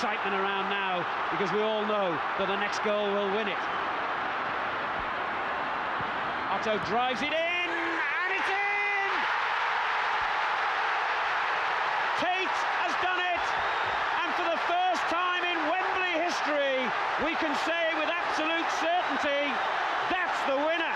excitement around now because we all know that the next goal will win it. Otto drives it in, and it's in! Tait has done it, and for the first time in Wembley history, we can say with absolute certainty, that's the winner.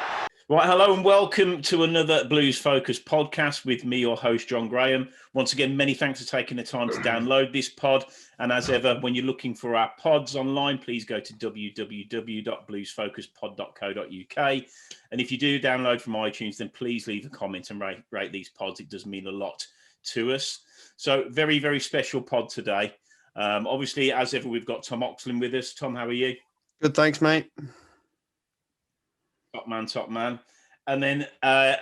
Right, hello and welcome to another Blues Focus podcast with me, your host, John Graham. Once again, many thanks for taking the time to download this pod. And as ever, when you're looking for our pods online, please go to www.bluesfocuspod.co.uk. And if you do download from iTunes, then please leave a comment and rate these pods. It does mean a lot to us. So very, very special pod today. Obviously, as ever, we've got Tom Oxlin with us. Tom, how are you? Good, thanks, mate. Top man. And then a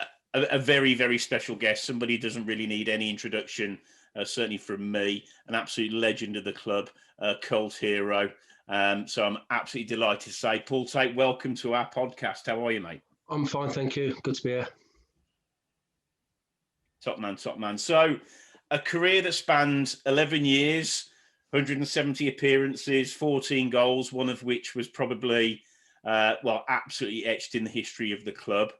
very, very special guest, somebody who doesn't really need any introduction, certainly from me, an absolute legend of the club, cult hero. So I'm absolutely delighted to say, Paul Tait, welcome to our podcast. How are you, mate? I'm fine, thank you. Good to be here. Top man. So a career that spans 11 years, 170 appearances, 14 goals, one of which was probably... absolutely etched in the history of the club,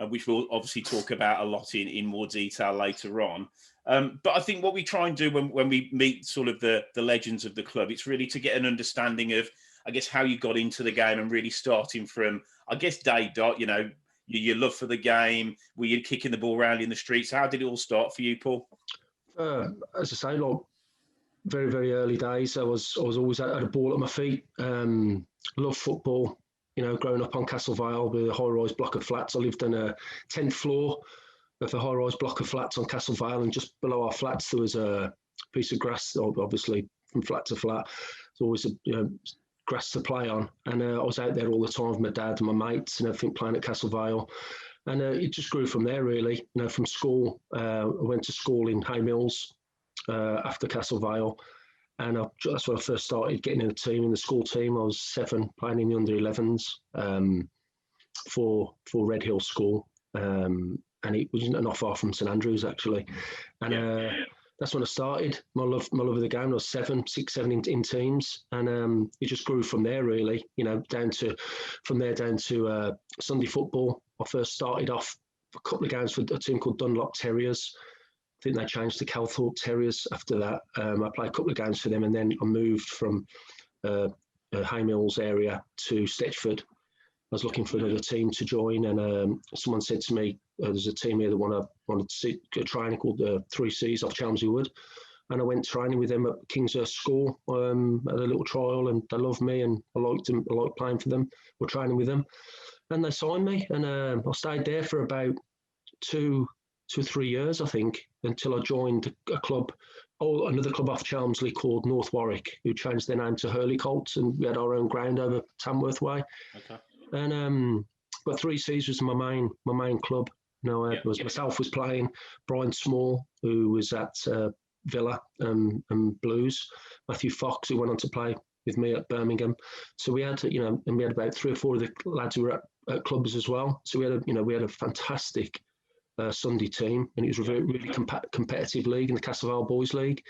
which we'll obviously talk about a lot in more detail later on. But I think what we try and do when we meet sort of the legends of the club, it's really to get an understanding of, I guess, how you got into the game and really starting from, I guess, day dot, you know, your love for the game, were you kicking the ball around in the streets? How did it all start for you, Paul? As I say, like very, very early days, I was always had a ball at my feet. Love football. You know, growing up on Castle Vale with a high-rise block of flats. I lived on a 10th floor of a high-rise block of flats on Castle Vale, and just below our flats there was a piece of grass, obviously from flat to flat. There's always grass to play on, and I was out there all the time with my dad and my mates and everything, playing at Castle Vale. And it just grew from there, really. You know, from school, I went to school in Hay Mills after Castle Vale. And that's when I first started getting in the team, in the school team. I was 7, playing in the under-11s for Red Hill School. And it wasn't not far from St Andrews, actually. And that's when I started my love of the game. I was 6, 7 in teams. And it just grew from there, really, you know, down to Sunday football. I first started off a couple of games for a team called Dunlop Terriers. I think they changed to Calthorpe Terriers after that. I played a couple of games for them, and then I moved from Hay Mills area to Stetchford. I was looking for another team to join, and someone said to me, there's a team here that wanted to see a training called the 3Cs off Chelmsford Wood. And I went training with them at Kingshurst School, at a little trial, and they loved me, and I liked them. I liked playing for them or training with them. And they signed me, and I stayed there for about 2 or 3 years, I think, until I joined another club off Chelmsley called North Warwick, who changed their name to Hurley Colts, and we had our own ground over Tamworth Way. Okay. And but 3Cs was my main club. You know, myself was playing, Brian Small, who was at Villa and Blues, Matthew Fox, who went on to play with me at Birmingham. So we had, and we had about 3 or 4 of the lads who were at clubs as well. So we had a fantastic Sunday team, and it was a really competitive league in the Castle Vale Boys League.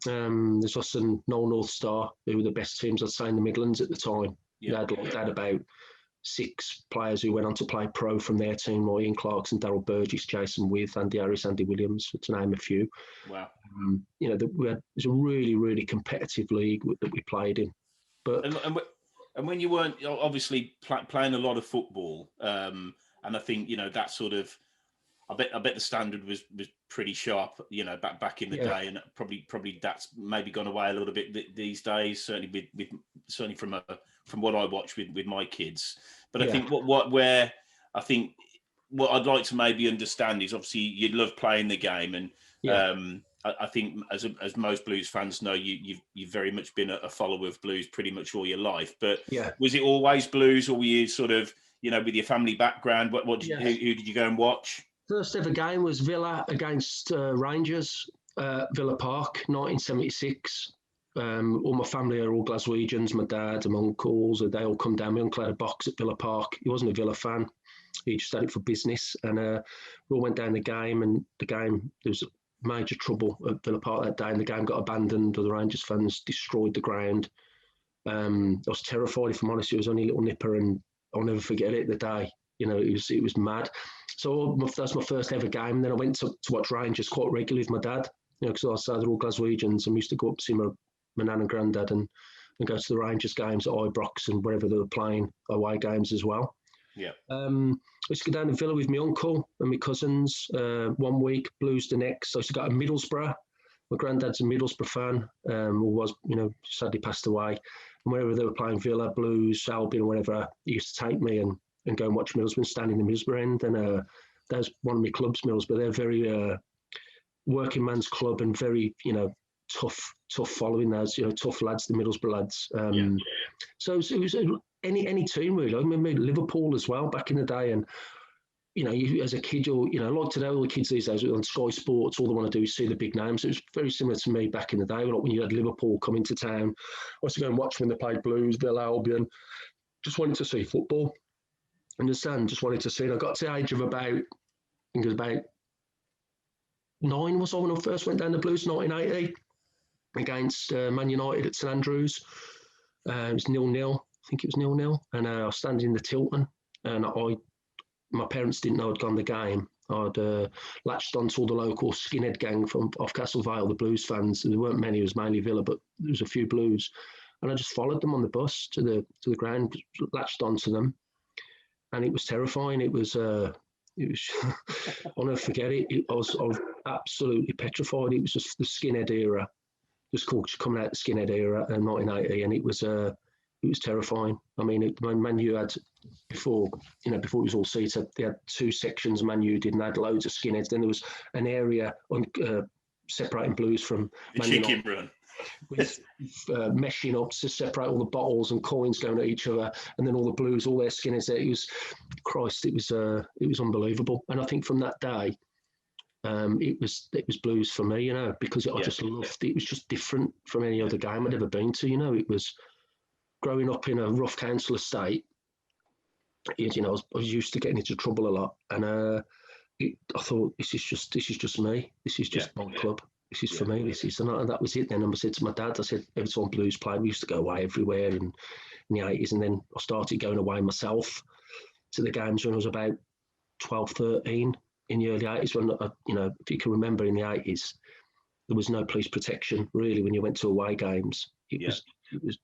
There's us and Noel North Star, who were the best teams, I'd say, in the Midlands at the time. Yeah. They had about 6 players who went on to play pro from their team, like Ian Clarkson, Darryl Burgess, Jason With, Andy Harris, Andy Williams, to name a few. Wow. It was a really, really competitive league that we played in. But and when you weren't obviously playing a lot of football, and I think that sort of, I bet the standard was pretty sharp, back in the day, and probably that's maybe gone away a little bit these days. Certainly certainly from what I watch with my kids. But I think what I'd like to maybe understand is, obviously you love playing the game, and I think as most Blues fans know, you've very much been a follower of Blues pretty much all your life. But was it always Blues, or were you sort of with your family background? Who did you go and watch? First ever game was Villa against Rangers, Villa Park, 1976. All my family are all Glaswegians. My dad, my uncles, they all come down. My uncle had a box at Villa Park. He wasn't a Villa fan. He just had it for business. And we all went down the game. And the game, there was major trouble at Villa Park that day, and the game got abandoned. The Rangers fans destroyed the ground. I was terrified, if I'm honest. It was only a little nipper, and I'll never forget it. The day, it was mad. So that's my first ever game. And then I went to watch Rangers quite regularly with my dad, because they're all Glaswegians, and we used to go up to see my nan and granddad and go to the Rangers games at Ibrox and wherever they were playing, away games as well. Yeah. I used to go down to Villa with my uncle and my cousins 1 week, Blues the next. I used to go to Middlesbrough. My granddad's a Middlesbrough fan, who was, sadly passed away. And wherever they were playing Villa, Blues, Albion, whatever, he used to take me and go and watch Middlesbrough, stand in the Middlesbrough end. And there's one of my clubs, Middlesbrough. They're very working man's club and very, tough following. Those, tough lads, the Middlesbrough lads. So it was any team really. I remember Liverpool as well back in the day, and you as a kid, like today, all the kids these days on Sky Sports, all they want to do is see the big names. It was very similar to me back in the day, like when you had Liverpool come into town. I used to go and watch when they played Blues, Villa, Albion. Just wanted to see football. Understand? Just wanted to see. And I got to the age of about, I think it was about 9 was I when I first went down the Blues, 1980, against Man United at St Andrews. It was 0-0. I think it was 0-0. And I was standing in the Tilton, and my parents didn't know I'd gone the game. I'd latched onto all the local skinhead gang from off Castle Vale, the Blues fans. There weren't many, it was mainly Villa, but there was a few Blues. And I just followed them on the bus to the ground, latched onto them. And it was terrifying. It was I'll never forget it. I was absolutely petrified. It was just the skinhead era, just coming out the skinhead era in 1980, and it was terrifying. I mean, Man U had before it was all seated, they had 2 sections. Man U did, and they had loads of skinheads. Then there was an area separating Blues from the Man chicken United, run. with meshing up to separate all the bottles and coins going at each other, and then all the Blues, all their skinheads there. It was unbelievable. And I think from that day, it was Blues for me, because I just loved it. It was just different from any other game I'd ever been to. It was growing up in a rough council estate. I was used to getting into trouble a lot, and I thought, this is just me. This is just my club. This is for me. And that was it. Then I said to my dad, I said, every time Blues played, we used to go away everywhere in the 80s. And then I started going away myself to the games when I was about 12, 13 in the early 80s. When, if you can remember, in the 80s, there was no police protection really when you went to away games. It was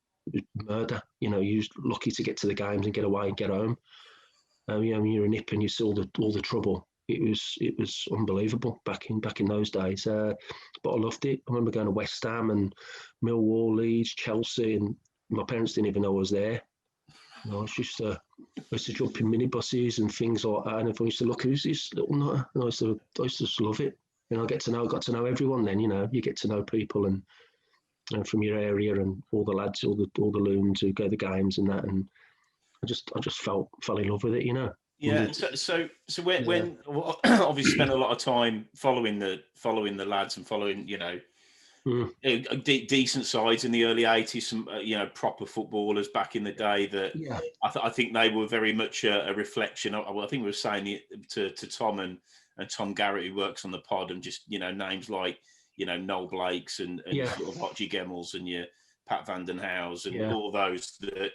murder. You were lucky to get to the games and get away and get home. When you're a nip and you saw all the trouble. It was unbelievable back in those days. But I loved it. I remember going to West Ham and Millwall, Leeds, Chelsea, and my parents didn't even know I was there. I used to jump in minibuses and things like that. And everyone used to look, who's this little nutter? And I used to just love it. I got to know everyone. Then you get to know people and from your area and all the lads, all the loons who go to the games and that. And I just fell in love with it. Yeah, so when obviously spent a lot of time following the lads and following decent sides in the early 80s, some proper footballers back in the day that I think they were very much a reflection. I think we were saying it to Tom and Tom Garrett, who works on the pod, and just names like Noel Blakes and sort of Hotchie Gemmels and your Pat Vanden Howes and all those that.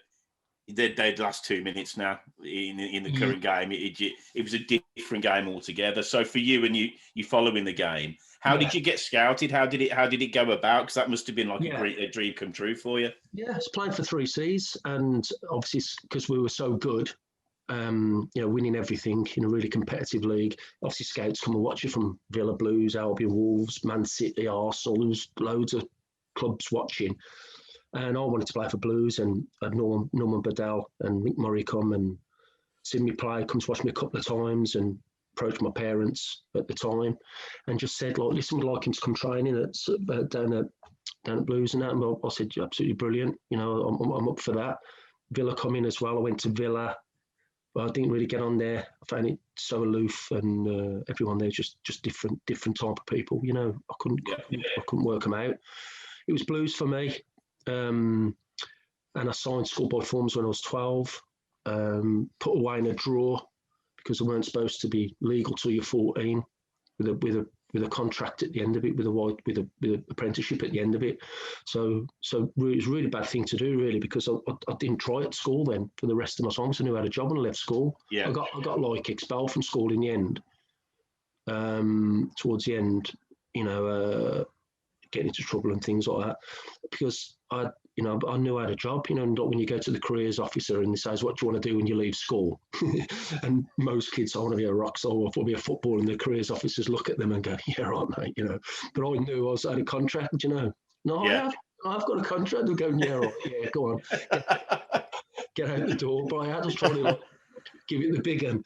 They'd last 2 minutes now in the current game. It was a different game altogether. So for you and you following the game, how did you get scouted? How did it go about? Because that must have been like a dream come true for you. Yeah, I was playing for 3Cs, and obviously because we were so good, winning everything in a really competitive league. Obviously, scouts come and watch you from Villa, Blues, Albion, Wolves, Man City, Arsenal. There was loads of clubs watching. And I wanted to play for Blues, and I had Norman Bedell and Mick Murray come and see me play, come to watch me a couple of times, and approached my parents at the time and just said, like, listen, we'd like him to come training down at Blues and that. And I said, you're absolutely brilliant. I'm up for that. Villa come in as well. I went to Villa, but I didn't really get on there. I found it so aloof, and everyone there just different type of people. I couldn't work them out. It was Blues for me. And I signed schoolboy forms when I was 12, put away in a drawer because they weren't supposed to be legal till you're 14 with a contract at the end of it, with a apprenticeship at the end of it. So it was a really bad thing to do, really, because I didn't try at school then for the rest of my time. So I knew I had a job and I left school. Yeah. I got like expelled from school in the end. Towards the end, getting into trouble and things like that, because I knew I had a job, and when you go to the careers officer and he says, what do you want to do when you leave school? And most kids, I want to be a rock star, I want to be a footballer, and the careers officers look at them and go, yeah, right, mate, but I knew I had a contract, No, Yeah. I've got a contract. They're going, yeah, right, yeah, go on, get out the door. But I was trying to give it the big one.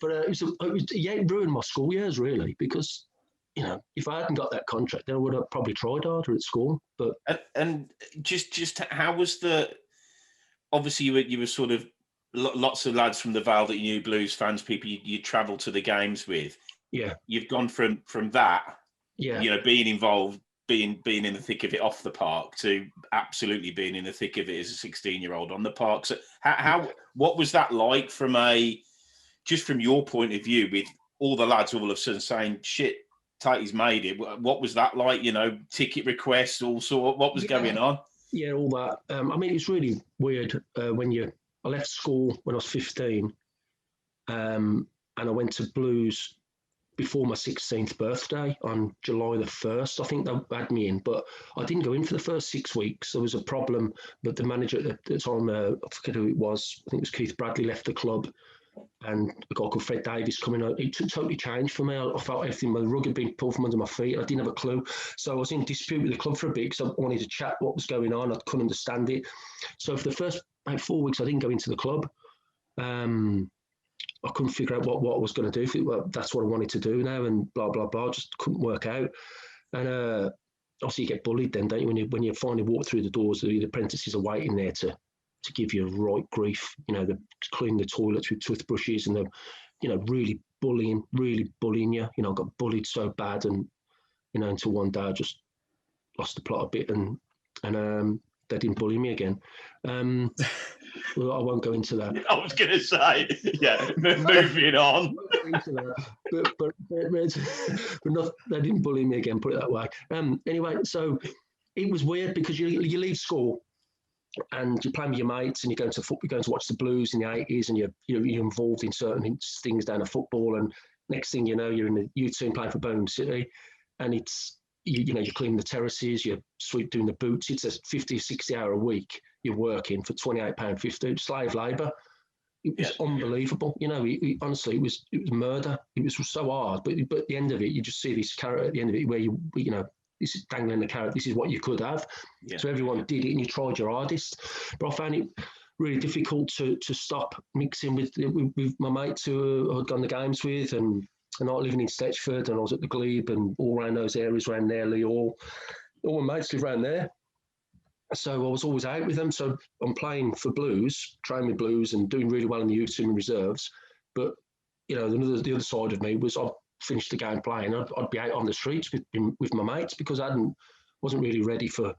But it ruined my school years, really, because if I hadn't got that contract, then I would have probably tried harder at school. But and just how was obviously you were sort of lots of lads from the Vale that you knew, Blues fans, people you travelled to the games with. Yeah, you've gone from that, being involved, being in the thick of it off the park, to absolutely being in the thick of it as a 16-year-old on the park. So what was that like from your point of view, with all the lads all of a sudden saying, shit, Tait's made it? What was that like? Ticket requests, all sort. What was going on? Yeah, all that. It's really weird I left school when I was 15, and I went to Blues before my 16th birthday on July the 1st. I think they had me in, but I didn't go in for the first 6 weeks. There was a problem, but the manager at the time, I forget who it was, I think it was Keith Bradley, left the club, and a guy called Fred Davis coming out. It totally changed for me. I felt everything, the rug had been pulled from under my feet. I didn't have a clue. So I was in dispute with the club for a bit because I wanted to chat what was going on. I couldn't understand it. So for the first about 4 weeks, I didn't go into the club. I couldn't figure out what I was going to do. Well, that's what I wanted to do now, and blah, blah, blah. Just couldn't work out. And obviously you get bullied then, don't you? When you finally walk through the doors, the apprentices are waiting there to give you right grief. They're cleaning the toilets with toothbrushes, and they're, really bullying you. I got bullied so bad, and, until one day I just lost the plot a bit, and they didn't bully me again. Well, I won't go into that. I was going to say, moving on. But they didn't bully me again, put it that way. Anyway, so it was weird because you leave school and you're playing with your mates and you're going to watch the Blues in the 80s, and you're involved in certain things down at football, and next thing you know, you're in the youth team playing for Birmingham City, and it's you're cleaning the terraces, you're doing the boots. It's a 50 or 60 hour a week you're working for £28.50, slave labour. It was unbelievable. Honestly, it was murder. It was so hard. But at the end of it, you just see this carrot at the end of it where this is dangling the carrot. This is what you could have. Yeah. So everyone did it, and you tried your hardest. But I found it really difficult to stop mixing with my mates who I'd gone the games with, and not living in Stetchford, and I was at the Glebe and all around those areas around there. All my mates live around there. So I was always out with them. So I'm playing for Blues, training with Blues, and doing really well in the youth team and reserves. But the other side of me was I'd finish the game playing, I'd be out on the streets with my mates because I wasn't really ready for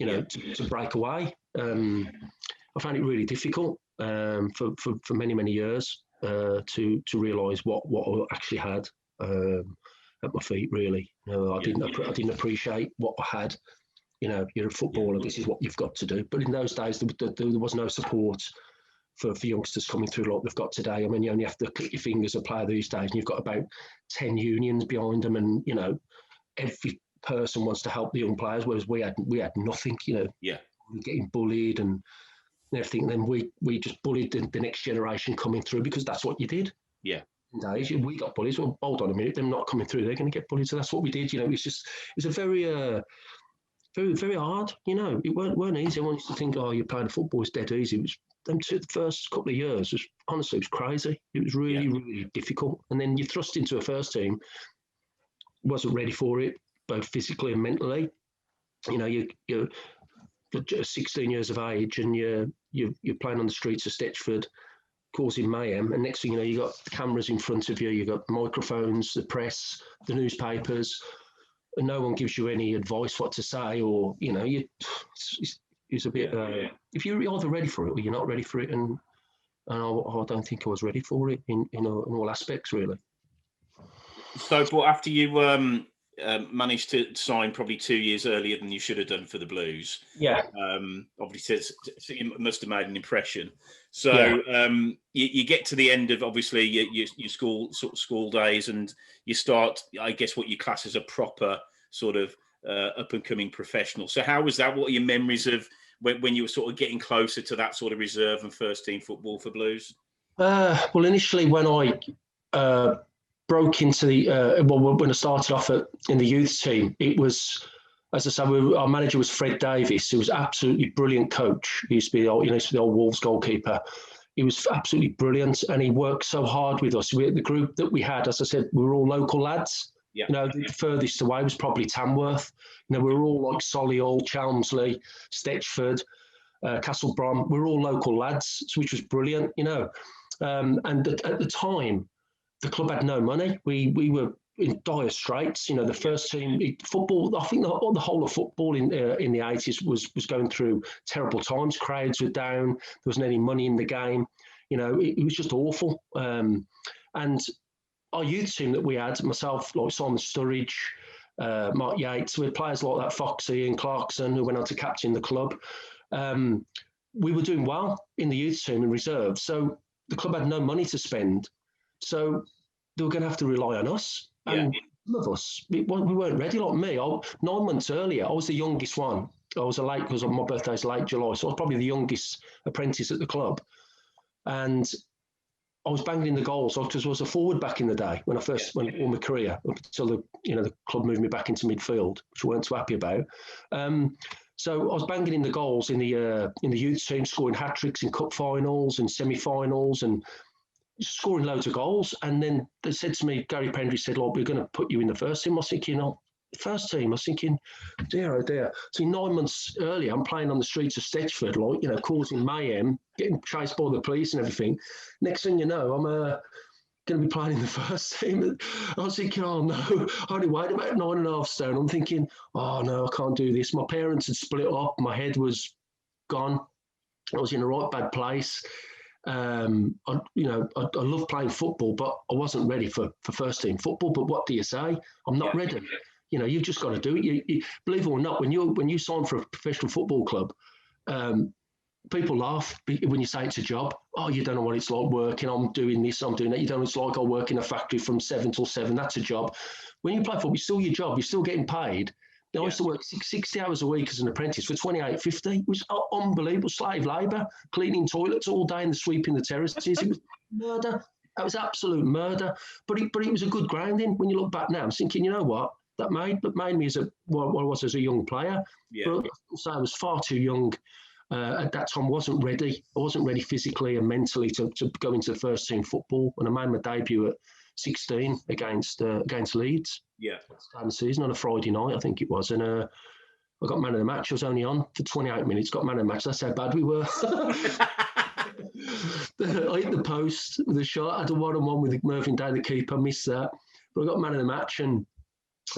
to break away. I found it really difficult for many years to realise what I actually had at my feet. Really, I didn't appreciate what I had. You're a footballer. This is what you've got to do. But in those days, there was no support for youngsters coming through like they've got today. I mean, you only have to click your fingers and play these days, and you've got about 10 unions behind them, and every person wants to help the young players. Whereas we had nothing. We were getting bullied and everything. And then we just bullied the next generation coming through because that's what you did. Yeah. Days we got bullied. Well, hold on a minute, them not coming through, they're going to get bullied. So that's what we did. It's a very very, very hard. It weren't easy. Everyone used to think, oh, you're playing football, it's dead easy. It was the first couple of years. Honestly, it was crazy. It was really, really difficult. And then you're thrust into a first team. Wasn't ready for it, both physically and mentally. You're 16 years of age, and you're playing on the streets of Stetchford, causing mayhem. And next thing you know, you got cameras in front of you. You got microphones, the press, the newspapers. And no one gives you any advice what to say, or it's a bit. If you're either ready for it or you're not ready for it, and I don't think I was ready for it in all aspects, really. So, but after you managed to sign probably 2 years earlier than you should have done for the Blues, Yeah, obviously so you must have made an impression. So yeah. you get to the end of obviously your school days, and you start, I guess, what you class as a proper sort of up and coming professional. So how was that? What are your memories of when you were sort of getting closer to that sort of reserve and first team football for Blues? Well, initially when I broke into the when I started off in the youth team, it was, as I say, our manager was Fred Davis, who was absolutely brilliant coach. He used to be the old Wolves goalkeeper. He was absolutely brilliant, and he worked so hard with us. The group that we had, as I said, we were all local lads. Yeah. The furthest away was probably Tamworth. We were all like Solihull, Chelmsley, Stetchford, Castle Brom. We were all local lads, which was brilliant. And at the time, the club had no money. We were in dire straits. The first team football. I think the whole of football in the 80s was going through terrible times. Crowds were down. There wasn't any money in the game. It was just awful. And our youth team that we had, myself, like Simon Sturridge, Mark Yates, we had players like that, Foxy and Clarkson, who went on to captain the club. We were doing well in the youth team and reserve. So the club had no money to spend. So they were going to have to rely on us. And some of us, we weren't ready. Like me, 9 months earlier, I was the youngest one. I was late because my birthday's late July. So I was probably the youngest apprentice at the club. And I was banging in the goals because I was a forward back in the day when I first went all my career, up until the club moved me back into midfield, which I weren't too happy about. So I was banging in the goals in the youth team, scoring hat tricks in cup finals and semi-finals, and scoring loads of goals. And then they said to me, Gary Pendry said, "Look, we're going to put you in the first team." I was thinking, first team. I was thinking, dear, oh dear. So 9 months earlier, I'm playing on the streets of Stetchford, causing mayhem, getting chased by the police and everything. Next thing you know, I'm going to be playing in the first team. I was thinking, oh no, I only weighed about 9.5 stone. I'm thinking, oh no, I can't do this. My parents had split up. My head was gone. I was in a right bad place. I love playing football, but I wasn't ready for first team football. But what do you say? I'm not ready. You've just got to do it. You believe it or not, when you sign for a professional football club, people laugh when you say it's a job. Oh, you don't know what it's like working. I'm doing this, I'm doing that. You don't know what it's like. I work in a factory from 7 till 7. That's a job. When you play football, it's still your job. You're still getting paid. I used to work 60 hours a week as an apprentice for $28.50. It was unbelievable. Slave labour, cleaning toilets all day and sweeping the terraces. It was murder. That was absolute murder. But it was a good grounding. When you look back now, I'm thinking, you know what? That made me as what I was as a young player. Yeah. But I was far too young. At that time, wasn't ready. I wasn't ready physically and mentally to go into first team football. And I made my debut at 16 against Leeds. Yeah. Start the season on a Friday night, I think it was. And I got man of the match. I was only on for 28 minutes, got man of the match. That's how bad we were. I hit the post with a shot. I had a 1-on-1 with Mervyn Day, the keeper, missed that. But I got man of the match, and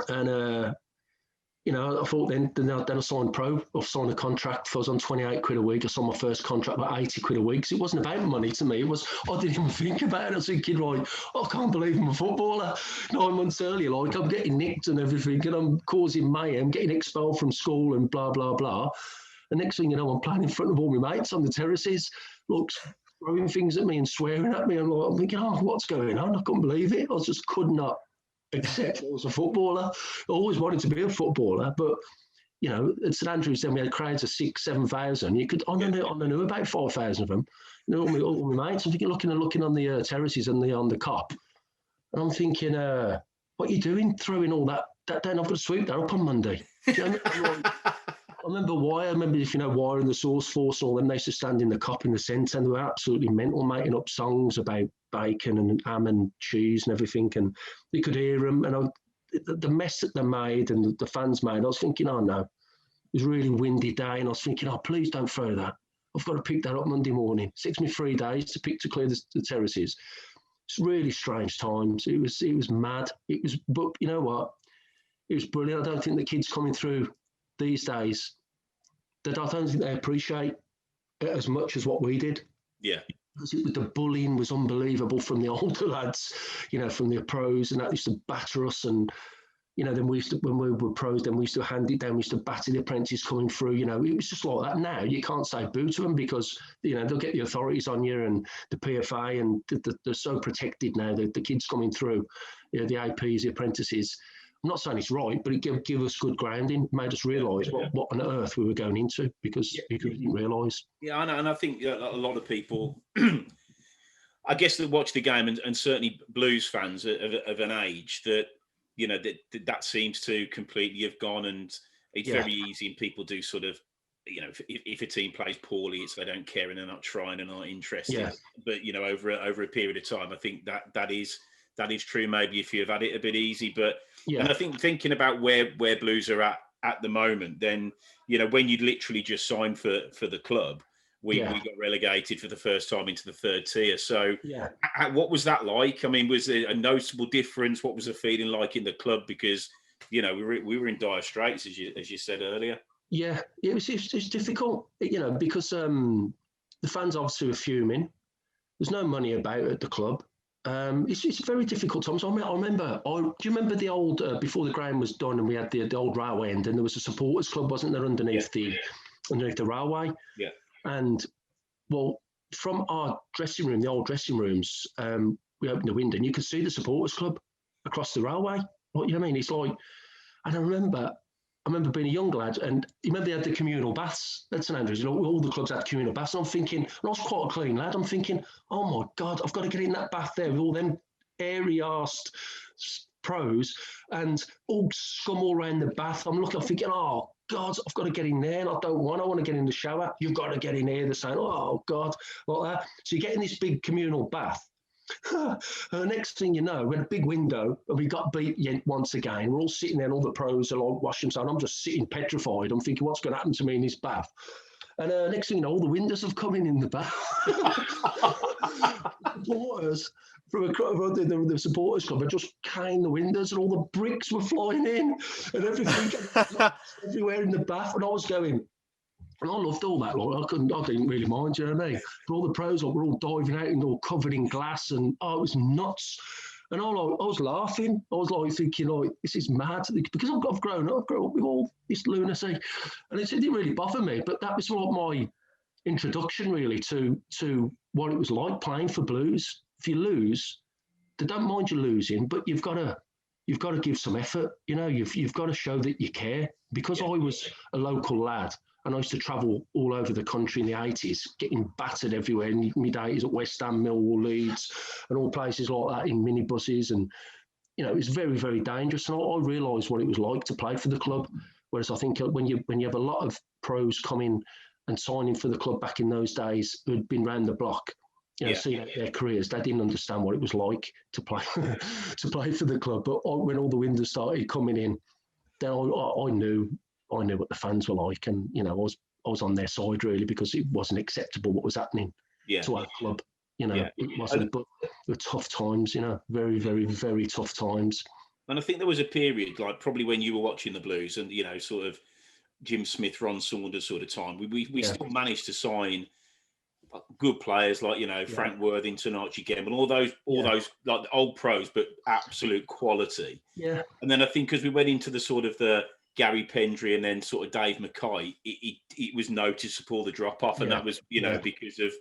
I thought then I signed pro. I signed a contract. If I was on 28 quid a week, I signed my first contract about 80 quid a week. Because it wasn't about money to me. I didn't even think about it. I was thinking, right, I can't believe I'm a footballer. 9 months earlier, I'm getting nicked and everything, and I'm causing mayhem, getting expelled from school and blah, blah, blah. The next thing you know, I'm playing in front of all my mates on the terraces, throwing things at me and swearing at me. I'm thinking, what's going on? I couldn't believe it. I just could not accept I was a footballer. I always wanted to be a footballer, but at St Andrews, then we had crowds of 6,000-7,000. I knew about 4,000 of them. All my mates. I'm thinking, looking on the terraces and on the cop, and I'm thinking, what are you doing? Throwing all that down? I've got to sweep that up on Monday. I remember if you know Wire and the Source Force, all them, they used to stand in the cop in the centre, and they were absolutely mental, making up songs about bacon and ham and cheese and everything, and you could hear them. And the mess that they made and the fans made, I was thinking, oh no, it was a really windy day, and I was thinking, oh, please don't throw that. I've got to pick that up Monday morning. It takes me 3 days to clear the terraces. It's really strange times. It was mad. But you know what? It was brilliant. I don't think the kids coming through these days, that I don't think they appreciate it as much as what we did. Yeah. The bullying was unbelievable from the older lads, from the pros, and that used to batter us. And then we used to, when we were pros, then we used to hand it down. We used to batter the apprentices coming through. It was just like that. Now you can't say boo to them because they'll get the authorities on you and the PFA, and they're so protected now. The kids coming through, the APs, the apprentices. I'm not saying it's right, but it gave us good grounding, made us realise what on earth we were going into because we didn't realise. Yeah, I know, and I think a lot of people, I guess, that watch the game, and certainly Blues fans of an age that that seems to completely have gone, and it's very easy, and people do sort of, if a team plays poorly, it's they don't care and they're not trying and not interested. Yeah. But over a period of time, I think that is true. Maybe if you've had it a bit easy, but and I think thinking about where Blues are at the moment, then when you literally just signed for the club, we got relegated for the first time into the third tier. So what was that like? I mean, was there a noticeable difference? What was the feeling like in the club? Because we were in dire straits, as you said earlier. Yeah, it was difficult, because the fans obviously were fuming. There's no money about at the club. It's very difficult times. I remember. Do you remember the old before the ground was done and we had the old railway end, and there was a supporters club, wasn't there, underneath the railway? Yeah. And from our dressing room, the old dressing rooms, we opened the window and you could see the supporters club across the railway. What you know what I mean? It's like, and I remember being a young lad, and you remember they had the communal baths at St Andrews. All the clubs had communal baths. And I'm thinking, and I was quite a clean lad. I'm thinking, oh my God, I've got to get in that bath there with all them airy-arsed pros and all scum all around the bath. I'm thinking, oh God, I've got to get in there, and I want to get in the shower. You've got to get in here. They're saying, oh God, like that. So you get in this big communal bath. The next thing you know, we had a big window and we got beat once again. We're all sitting there and all the pros are like washing themselves. I'm just sitting petrified. I'm thinking, what's going to happen to me in this bath? And next thing you know, all the windows have come in the bath. Supporters from the supporters club had just caned the windows, and all the bricks were flying in and everything everywhere in the bath. And I was going, and I loved all that. I didn't really mind, you know what I mean? But all the pros were all diving out and all covered in glass, and it was nuts. And I was laughing. I was thinking, this is mad, because I've grown up with all this lunacy, and it didn't really bother me. But that was my introduction, really, to what it was like playing for Blues. If you lose, they don't mind you losing, but you've got to give some effort. You've got to show that you care. Because I was a local lad, and I used to travel all over the country in the 80s, getting battered everywhere in my days at West Ham, Millwall, Leeds, and all places like that in minibuses. And, it was very, very dangerous. And I realised what it was like to play for the club. Whereas I think when you have a lot of pros coming and signing for the club back in those days who had been round the block, seeing their careers, they didn't understand what it was like to play for the club. But when all the windows started coming in, then I knew what the fans were like, and I was on their side, really, because it wasn't acceptable what was happening to our club. It wasn't. But the tough times, very, very, very tough times. And I think there was a period, like probably when you were watching the Blues, and sort of Jim Smith, Ron Saunders sort of time. We still managed to sign good players like Frank Worthington, Archie Gamble, all those like old pros, but absolute quality. Yeah. And then I think as we went into the sort of the Gary Pendry and then sort of Dave Mackay, it was noticeable the drop off, and that was because of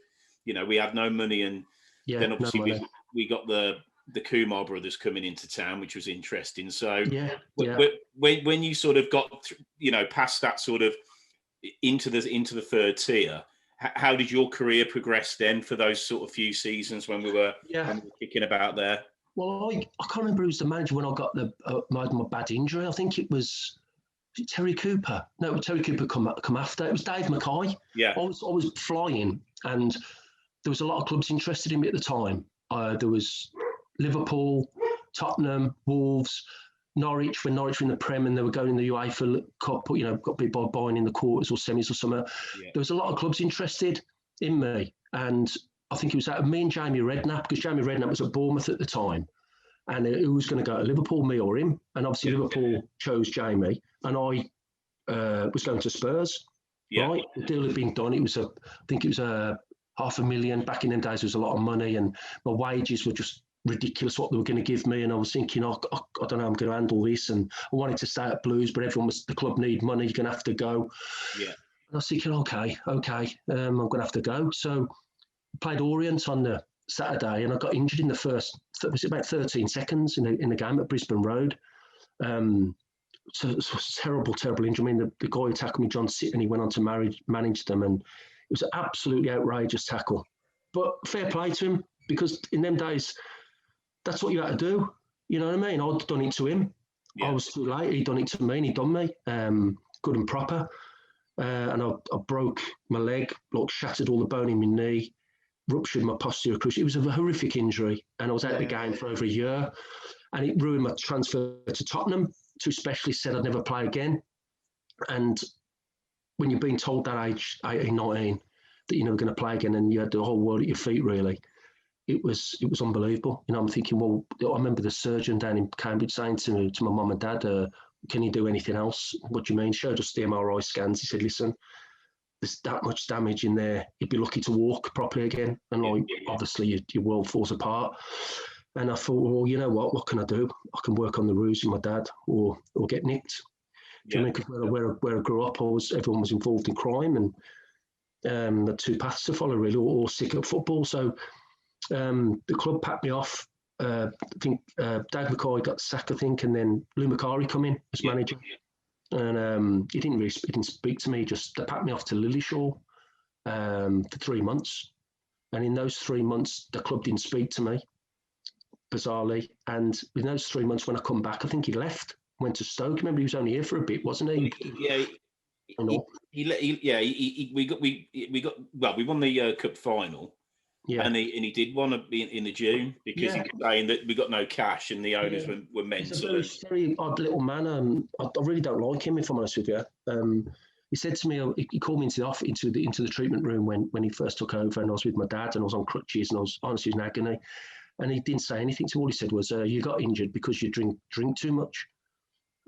we had no money, and then obviously we got the Kumar brothers coming into town, which was interesting. So when you sort of got past that sort of into the third tier, how did your career progress then for those sort of few seasons when we were kicking about there? Well, I can't remember who was the manager when I got my bad injury. I think it was Terry Cooper. No, Terry Cooper come after. It was Dave Mackay. Yeah. I was flying, and there was a lot of clubs interested in me at the time. There was Liverpool, Tottenham, Wolves, Norwich, when Norwich were in the Prem and they were going in the UEFA Cup, got beat by Bayern in the quarters or semis or something. Yeah. There was a lot of clubs interested in me. And I think it was me and Jamie Redknapp, because Jamie Redknapp was at Bournemouth at the time. And who was going to go to Liverpool, me or him? And obviously Liverpool chose Jamie, and I was going to Spurs. Yeah. Right, the deal had been done. I think it was a 500,000. Back in them days, there was a lot of money, and my wages were just ridiculous what they were going to give me. And I was thinking, I don't know, I'm going to handle this. And I wanted to stay at Blues, but the club need money. You're going to have to go. Yeah. And I was thinking, okay, I'm going to have to go. So I played Orient on the Saturday, and I got injured in the first, was it about 13 seconds in the game at Brisbane Road. So it was a terrible injury. I mean, the guy who tackled me, John Sitton, he went on to manage them, and it was an absolutely outrageous tackle. But fair play to him, because in them days, that's what you had to do. You know what I mean? I'd done it to him. Yeah. I was too late. He'd done it to me, and he'd done me, good and proper. And I broke my leg, shattered all the bone in my knee, ruptured my posterior cruciate. It was a horrific injury, and I was out of the game for over a year. And it ruined my transfer to Tottenham. Two specialists said I'd never play again. And when you're being told that age, 18, 19, that you're never going to play again, and you had the whole world at your feet, really, it was unbelievable. I'm thinking, well, I remember the surgeon down in Cambridge saying to my mum and dad, can you do anything else? What do you mean? Showed us the MRI scans. He said, listen, there's that much damage in there. You'd be lucky to walk properly again. And obviously your world falls apart. And I thought, well, you know what can I do? I can work on the roofs with my dad or get nicked. Do you know, because where I grew up, everyone was involved in crime, and the two paths to follow, really, or sick at football. So the club packed me off. I think Dave McCoy got the sack, I think, and then Lou Macari come in as manager. And he didn't speak to me, just they packed me off to Lillyshaw for 3 months. And in those 3 months, the club didn't speak to me, bizarrely. And in those 3 months, when I come back, I think he left, went to Stoke. Remember, he was only here for a bit, wasn't he? Yeah. We won the cup final. Yeah. And he did want to be in the June, because he was saying that we got no cash and the owners were mental. He's a very odd little man. I really don't like him, if I'm honest with you. He said to me, he called me into the treatment room when he first took over, and I was with my dad, and I was on crutches, and I was honestly in agony. And he didn't say anything. So all he said was, you got injured because you drink too much.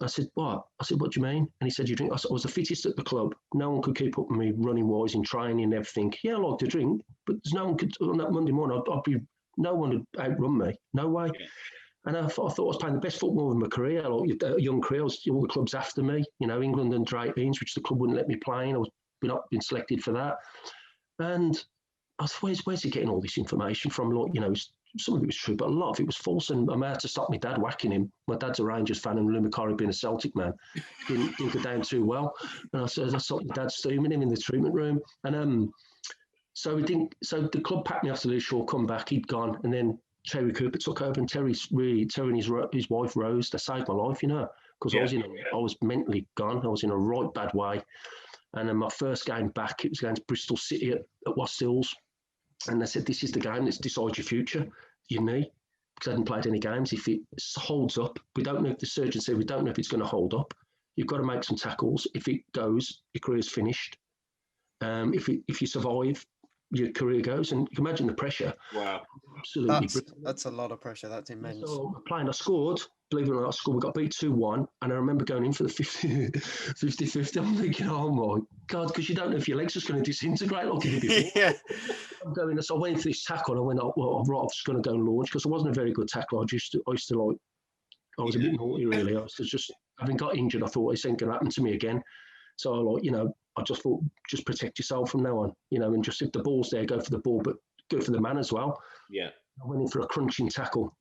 I said, what? I said, what do you mean? And he said, you drink. I said, I was the fittest at the club. No one could keep up with me running wise in training and everything. Yeah, I like to drink, but there's no one could, on that Monday morning, no one would outrun me. No way. Yeah. And I thought I was playing the best football of my career, like a young career. All the clubs after me, England under 18s, which the club wouldn't let me play in. I was not been selected for that. And I thought, where's he getting all this information from? Some of it was true, but a lot of it was false. And I had to stop my dad whacking him. My dad's a Rangers fan, and Lou Macari being a Celtic man didn't go down too well. And I stopped my dad steaming him in the treatment room. And so the club packed me off to Lillyshaw, come back, he'd gone, and then Terry Cooper took over, and Terry and his wife Rose, they saved my life, because I was mentally gone. I was in a right bad way. And then my first game back, it was against Bristol City at West Hills. And they said, this is the game that decides your future, your knee, because I hadn't played any games. If it holds up, we don't know if the surgeon said, we don't know if it's going to hold up. You've got to make some tackles. If it goes, your career's finished. If you survive, your career goes. And you can imagine the pressure. Wow. Absolutely. That's a lot of pressure. That's immense. So I scored. Believe it or not, we got beat 2-1, and I remember going in for the 50-50. I'm thinking, oh my God, because you don't know if your leg's just going to disintegrate like you did before. Yeah. So I went into this tackle, and I went, oh, well, I'm just going to go and launch, because I wasn't a very good tackler. I was a bit naughty, really. I was just, having got injured, I thought this ain't going to happen to me again. So I just thought, just protect yourself from now on, and just if the ball's there, go for the ball, but go for the man as well. Yeah. I went in for a crunching tackle,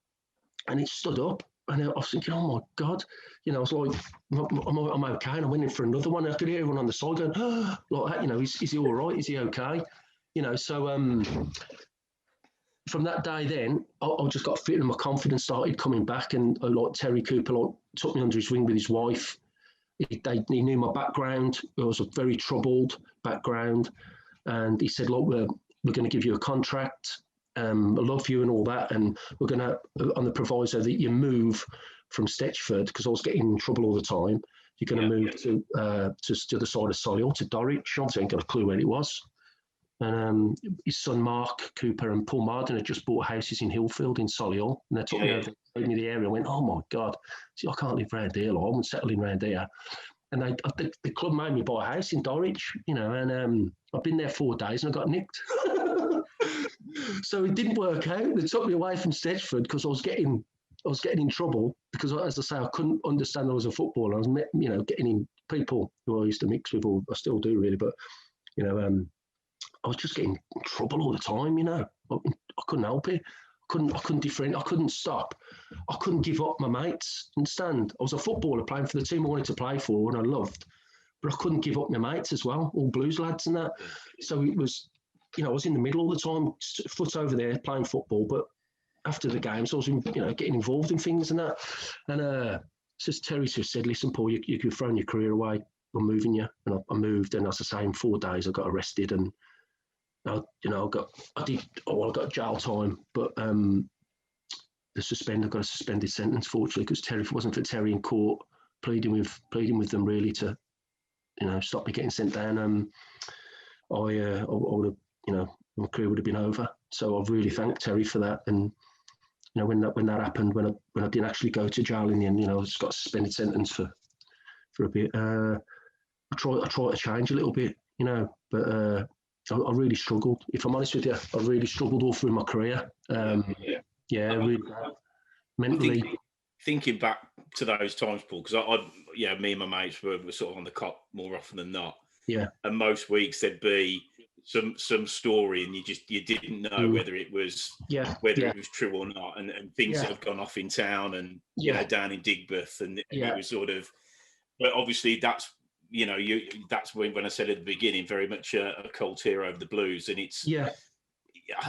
and it stood up. And I was thinking, oh my God, I was like, I'm okay. And I went in for another one. I could hear everyone on the side going, oh, like that, is he all right? Is he okay? So from that day then, I just got fit, and my confidence started coming back. And Terry Cooper took me under his wing with his wife. He knew my background. It was a very troubled background. And he said, look, we're going to give you a contract. I love you and all that, and we're going to, on the proviso that you move from Stetchford, because I was getting in trouble all the time. You're going to move to the side of Solihull, to Dorwich. I ain't got a clue where it was. And his son Mark Cooper and Paul Marden had just bought houses in Hillfield in Solihull, and they took me over, showed me the area. I went, oh my God, see, I can't live round here. I won't settle in round here. And the club made me buy a house in Dorwich, and I've been there 4 days and I got nicked. So it didn't work out. They took me away from Stedford because I was getting in trouble because, as I say, I couldn't understand I was a footballer. I was, getting in people who I used to mix with, or I still do really, but I was just getting in trouble all the time. I couldn't help it. I couldn't stop. I couldn't give up my mates. Understand? I was a footballer playing for the team I wanted to play for and I loved, but I couldn't give up my mates as well, all Blues lads and that. So it was, I was in the middle all the time, foot over there playing football, but after the games, I was, getting involved in things and that. And Terry just said, "Listen, Paul, you're throwing your career away. I'm moving you." And I moved, and as I say, in 4 days, I got arrested, and I got jail time, but I got a suspended sentence, fortunately, because Terry, if it wasn't for Terry in court pleading with them really to, stop me getting sent down, I would have, my career would have been over. So I really thank Terry for that. And when that happened, when I didn't actually go to jail in the end, I just got a suspended sentence for a bit. I tried to change a little bit, but I really struggled. If I'm honest with you, I really struggled all through my career. Really mentally. Thinking back to those times, Paul, because me and my mates were sort of on the cop more often than not. Yeah. And most weeks there'd be some story, and you didn't know whether it was it was true or not, and things that have gone off in town and down in Digbeth, and it was sort of. But obviously that's. That's when I said at the beginning, very much a cult hero of the Blues, and it's.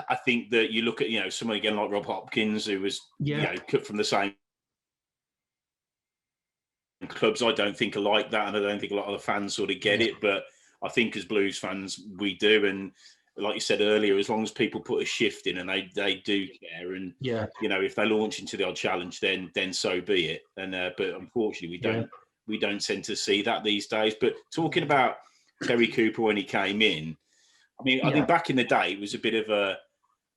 I think that you look at someone again like Rob Hopkins, who was cut from the same clubs. I don't think are like that, and I don't think a lot of the fans sort of get it, but I think as Blues fans we do, and like you said earlier, as long as people put a shift in and they do care, and if they launch into the odd challenge, then so be it. And but unfortunately we don't tend to see that these days. But talking about Terry Cooper when he came in, I mean, I think back in the day it was a bit of an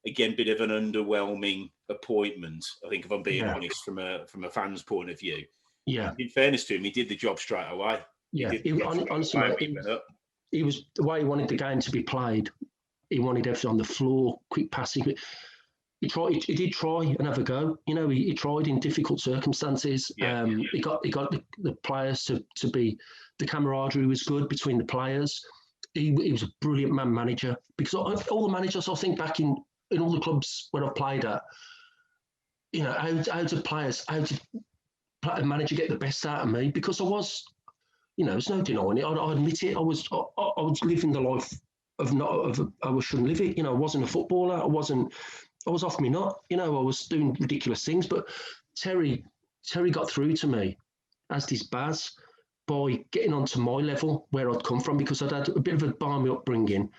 underwhelming appointment. I think, if I'm being honest, from a fan's point of view. Yeah. In fairness to him, he did the job straight away. Yeah, honestly, he was the way he wanted the game to be played. He wanted everything on the floor, quick passing. He did try and have a go. He tried in difficult circumstances. He got the players to be, the camaraderie was good between the players. He was a brilliant manager, because all the managers, I think, back in all the clubs where I've played at, how did a manager get the best out of me? Because I was, there's no denying it. I admit it. I was living the life I shouldn't live it. I wasn't a footballer. I was off me nut. I was doing ridiculous things. But Terry got through to me, as did Baz, by getting onto my level where I'd come from, because I'd had a bit of a balmy upbringing,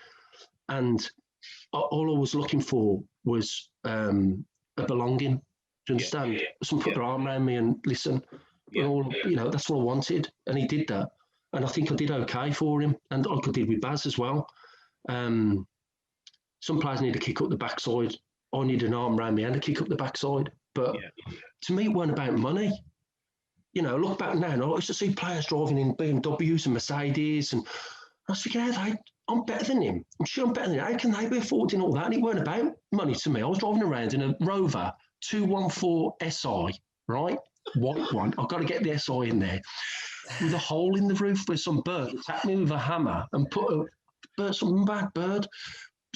and all I was looking for was a belonging. Do you understand? Someone put their arm around me and listen. That's what I wanted, and he did that. And I think I did okay for him, and like I did with Baz as well. Some players need to kick up the backside. I need an arm around me and a kick up the backside. But to me, it weren't about money. Look back now, and I used to see players driving in BMWs and Mercedes, and I was thinking, I'm better than him. I'm sure I'm better than him. How can they be affording all that? And it weren't about money to me. I was driving around in a Rover 214 SI, right? White one. I've got to get the SI in there, with a hole in the roof where some bird attacked me with a hammer and some bad bird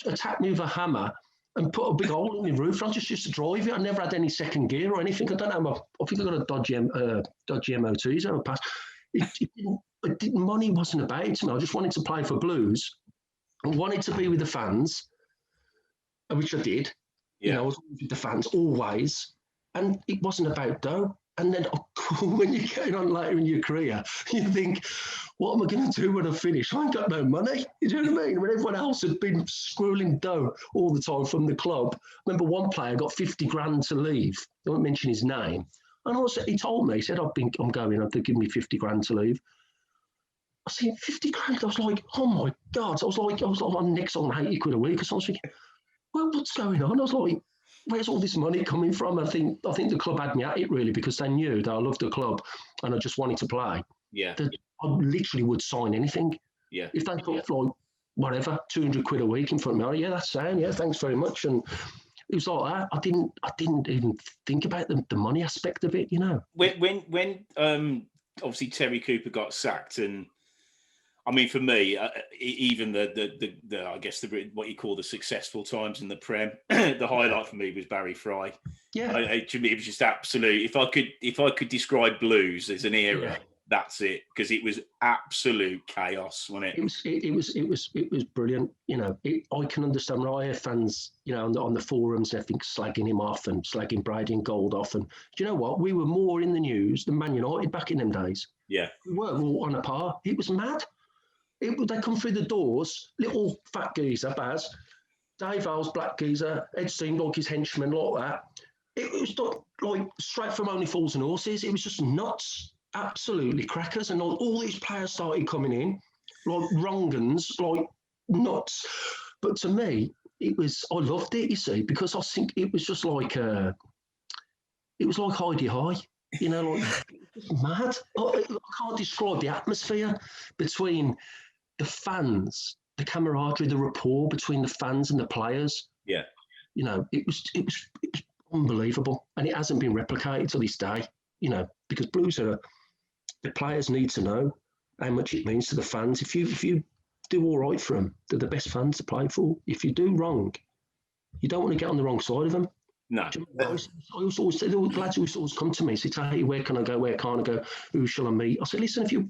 attacked me with a hammer and put a big hole in the roof. I just used to drive it. I never had any second gear or anything. I don't know. I think I got a dodgy MOTs over past. Money wasn't about it to me. I just wanted to play for Blues. I wanted to be with the fans, which I did. I was with the fans always, and it wasn't about dough. And then when you're getting on later in your career, you think, what am I going to do when I finish? I ain't got no money. You know what I mean? When everyone else had been squirreling dough all the time from the club. I remember one player got 50 grand to leave. I won't mention his name. And also, he told me, he said, I'm going, they've given me 50 grand to leave. I said, 50 grand? I was like, oh my God. I was like on next on 80 quid a week. So I was thinking, well, what's going on? I was like, where's all this money coming from? I think the club had me at it, really, because they knew that I loved the club and I just wanted to play. Yeah. I literally would sign anything. Yeah. If they thought, like, whatever, 200 quid a week in front of me. Oh, yeah, that's sound. Yeah, thanks very much. And it was like that. I didn't even think about the money aspect of it, you know. When obviously Terry Cooper got sacked, and I mean, for me, even the I guess what you call the successful times in the Prem, the highlight for me was Barry Fry. Yeah. To me, it was just absolute. If I could describe Blues as an era, that's it, because it was absolute chaos, wasn't it? It was brilliant. You know, I can understand why fans, you know, on the forums, I think slagging him off and slagging Brady and Gold off. And do you know what? We were more in the news than Man United back in them days. Yeah, we were all on a par. It was mad. They come through the doors, little fat geezer, Baz, Dave Howell's black geezer, Ed seemed like his henchman, like that. It was like straight from Only Fools and Horses. It was just nuts, absolutely crackers. And all these players started coming in, like wrong-uns, like nuts. But to me, I loved it, you see, because I think it was just like, it was like Heidi High. You know, like, it's mad. I can't describe the atmosphere between the fans, the camaraderie, the rapport between the fans and the players. Yeah. You know, it was unbelievable. And it hasn't been replicated to this day, you know, because Blues the players need to know how much it means to the fans. If you do all right for them, they're the best fans to play for. If you do wrong, you don't want to get on the wrong side of them. No. I always say, the lads always come to me and say, "Hey, where can I go? Where can't I go? Who shall I meet?" I said, "Listen, if you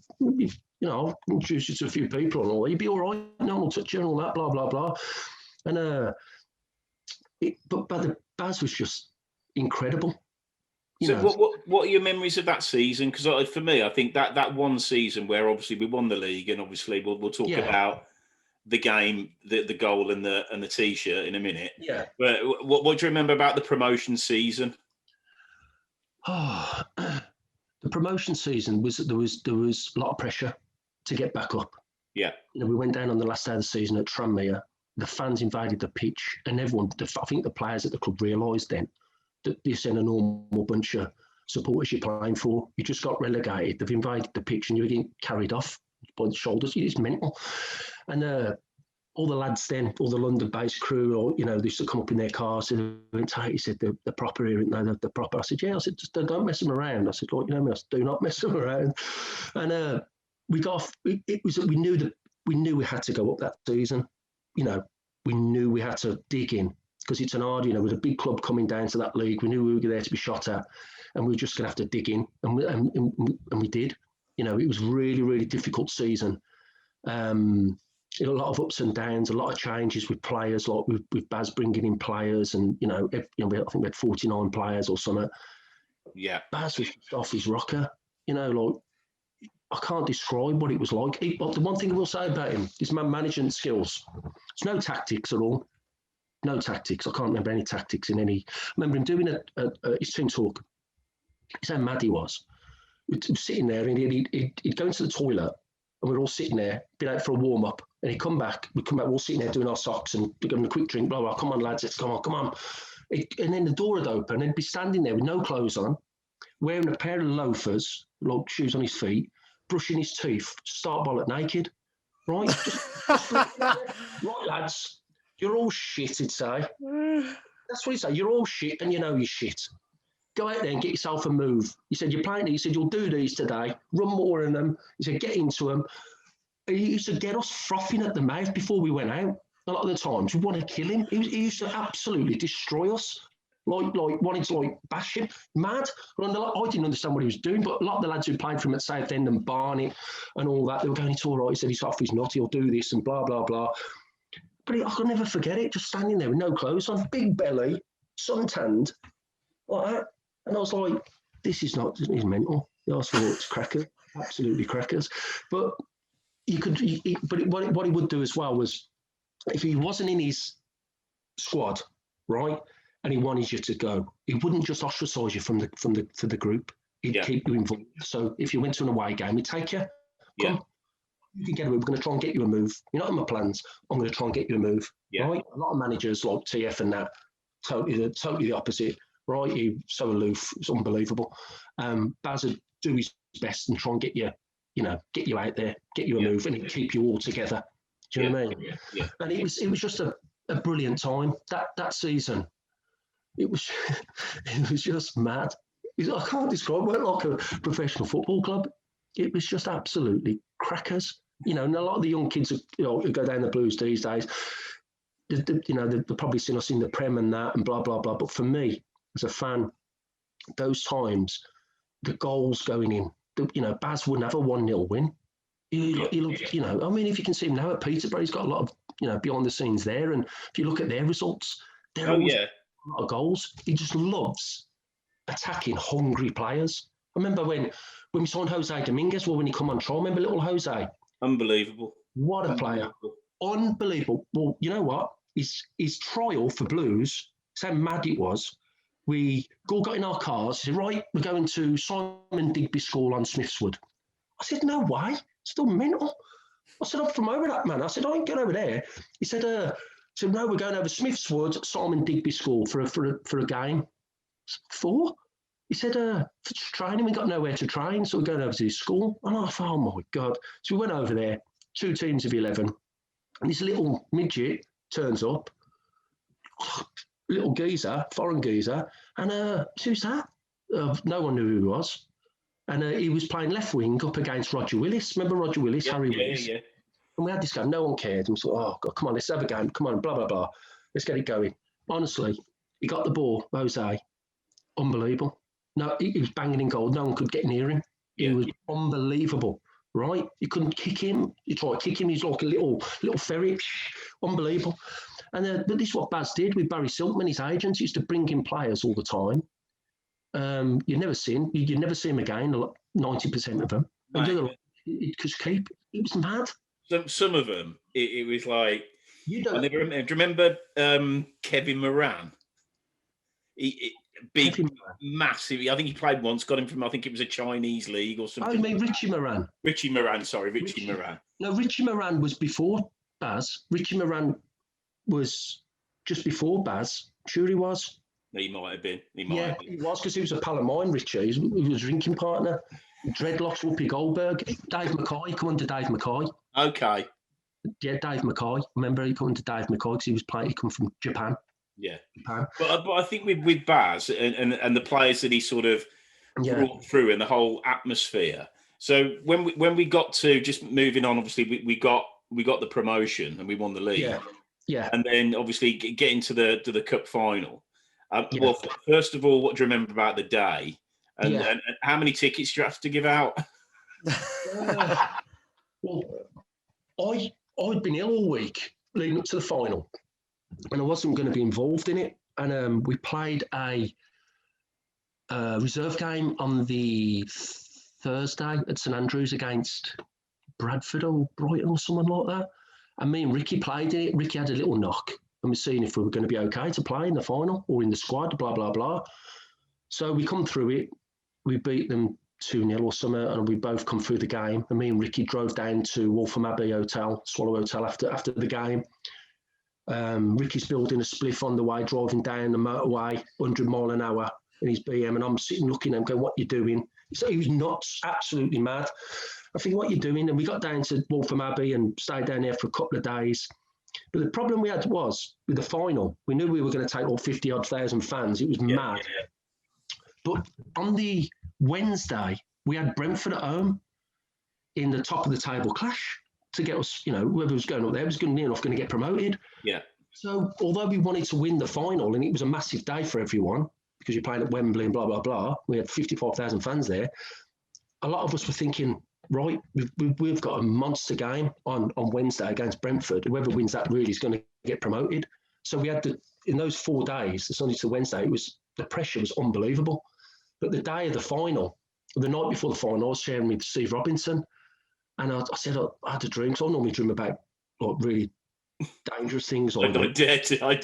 know, I'll introduce you to a few people and all. You'll be all right. No one will touch you and all that, blah blah blah." And but the Baz was just incredible. So what are your memories of that season? Because for me, I think that one season where obviously we won the league, and obviously we'll talk about the game, the goal, and the T-shirt in a minute. Yeah. But what do you remember about the promotion season? Oh, the promotion season there was a lot of pressure to get back up. Yeah. You know, we went down on the last day of the season at Tranmere. The fans invaded the pitch, and everyone. I think the players at the club realised then that this ain't a normal bunch of supporters you're playing for. You just got relegated. They've invaded the pitch, and you're getting carried off by the shoulders. It's mental. And all the lads then, all the London-based crew, or they used to come up in their cars. And he said, "The proper here, the proper." I said, "Yeah." I said, "Just don't mess them around." I said, "Like, I said, do not mess them around." And we got off. We knew we had to go up that season. You know, we knew we had to dig in because it's an hard. With a big club coming down to that league, we knew we were there to be shot at, and we were just going to have to dig in, and we did. It was really, really difficult season. A lot of ups and downs, a lot of changes with players, like with Baz bringing in players, and I think we had 49 players or something. Yeah, Baz was off his rocker. Like, I can't describe what it was like. But the one thing I will say about him is management skills. There's no tactics at all. No tactics. I can't remember any tactics in any. I remember him doing his team talk. It's how mad he was. We'd sitting there, and he'd go into the toilet, and we're all sitting there, been out for a warm up, and we'd come back, we're all sitting there doing our socks and giving a quick drink, blah, blah, come on, lads, let's come on. And then the door would open, and he'd be standing there with no clothes on, wearing a pair of loafers, like shoes on his feet, brushing his teeth, start bollock naked, right? Right, lads, you're all shit, he'd say. That's what he'd say, you're all shit, and you're shit. Go out there and get yourself a move. He said, you're playing these. He said, you'll do these today. Run more in them. He said, get into them. He used to get us frothing at the mouth before we went out. A lot of the times, we want to kill him. He used to absolutely destroy us. Like wanting to bash him. Mad. I didn't understand what he was doing, but a lot of the lads who played for him at Southend and Barnet and all that, they were going, it's all right. He said, he's off his nut. He'll do this and blah, blah, blah. But I could never forget it. Just standing there with no clothes on, big belly, suntanned, like that. And I was like, this is mental. I thought it's crackers, absolutely crackers. But what he would do as well was, if he wasn't in his squad, right, and he wanted you to go, he wouldn't just ostracise you from the group. He'd keep you involved. So if you went to an away game, he'd take you. Come, you can get away. We're going to try and get you a move. You're not in my plans. I'm going to try and get you a move. Yeah. Right? A lot of managers like TF and that, totally the opposite. Right, he's so aloof, it's unbelievable. Baz would do his best and try and get you out there, get you a move, and he'd keep you all together. Do you know what I mean? Yeah. And it was just a brilliant time. That season, it was just mad. I can't describe it. It weren't like a professional football club. It was just absolutely crackers. And a lot of the young kids who go down the Blues these days, they've probably seen us in the Prem and that and blah, blah, blah. But for me, as a fan, those times, the goals going in, Baz wouldn't have a 1-0 win. He looked, I mean, if you can see him now at Peterborough, he's got a lot of, behind the scenes there. And if you look at their results, they're always a lot of goals. He just loves attacking hungry players. I remember when we signed Jose Dominguez, when he come on trial, remember little Jose? Unbelievable. What a player. Unbelievable. Well, you know what? His trial for Blues, how mad it was. We all got in our cars, said, right, we're going to Simon Digby School on Smithswood. I said, no way. Still mental. I said, I'm from over that, man. I said, I ain't going over there. He said, no, we're going over Smithswood, Simon Digby School for a game. For? He said, for training, we got nowhere to train, so we're going over to his school. And I thought, oh my God. So we went over there, 2 teams of 11. And this little midget turns up, little geezer, foreign geezer. And who's that? No one knew who he was. And he was playing left wing up against Roger Willis. Remember Roger Willis, Harry Willis? Yeah. And we had this game, no one cared. And we thought, oh, God, come on, let's have a game. Come on, blah, blah, blah. Let's get it going. Honestly, he got the ball, Jose. Unbelievable. No, he was banging in goal. No one could get near him. He was unbelievable, right? You couldn't kick him. You tried to kick him. He's like a little ferret. Unbelievable. And but this is what Baz did with Barry Silkman, his agent. He used to bring in players all the time. You'd never see him. You'd never see him again. 90% of them. And the other, it was mad. Some of them, it was like. Do you remember Kevin Moran? Big, massive. I think he played once. Got him from. I think it was a Chinese league or something. Oh, you mean Richie Moran? Richie Moran. Sorry, Richie Moran. No, Richie Moran was before Baz. Richie Moran was just before Baz. Sure, he was. He might have been. He was because he was a pal of mine, Richie. He was a drinking partner. Dreadlocks, Whoopi Goldberg. Dave McKay. Come on to Dave McKay. Okay. Yeah, Dave McKay. Remember, he come to Dave McKay because he was playing. He come from Japan. Yeah. Japan. But I think with Baz and the players that he sort of brought through and the whole atmosphere. So when we got to just moving on, obviously we got the promotion and we won the league. Yeah. And then obviously getting to the cup final. Well, first of all, what do you remember about the day? And how many tickets do you have to give out? Well, I'd been ill all week leading up to the final, and I wasn't going to be involved in it. And we played a reserve game on the Thursday at St Andrews against Bradford or Brighton or someone like that. And me and Ricky played in it. Ricky had a little knock, and we're seeing if we were going to be okay to play in the final or in the squad, blah, blah, blah. So we come through it. We beat them 2-0 or something, and we both come through the game. And me and Ricky drove down to Waltham Abbey Hotel, Swallow Hotel, after the game. Ricky's building a spliff on the way, driving down the motorway, 100 mile an hour in his BM, and I'm sitting looking at him going, what you doing? So he was nuts, absolutely mad. I think, what you doing? And we got down to Waltham Abbey and stayed down there for a couple of days. But the problem we had was, with the final, we knew we were going to take all 50-odd thousand fans. It was mad. Yeah. But on the Wednesday, we had Brentford at home in the top of the table clash to get us, whoever was going up there was near enough going to get promoted. Yeah. So although we wanted to win the final, and it was a massive day for everyone, because you're playing at Wembley and blah, blah, blah, we had 55,000 fans there, a lot of us were thinking, right, we've got a monster game on Wednesday against Brentford. Whoever wins that really is going to get promoted. So we had in those 4 days, the Sunday to Wednesday, the pressure was unbelievable. But the day of the final, the night before the final, I was sharing with Steve Robinson, and I said I had a dream. So I normally dream about like really dangerous things. I dare to.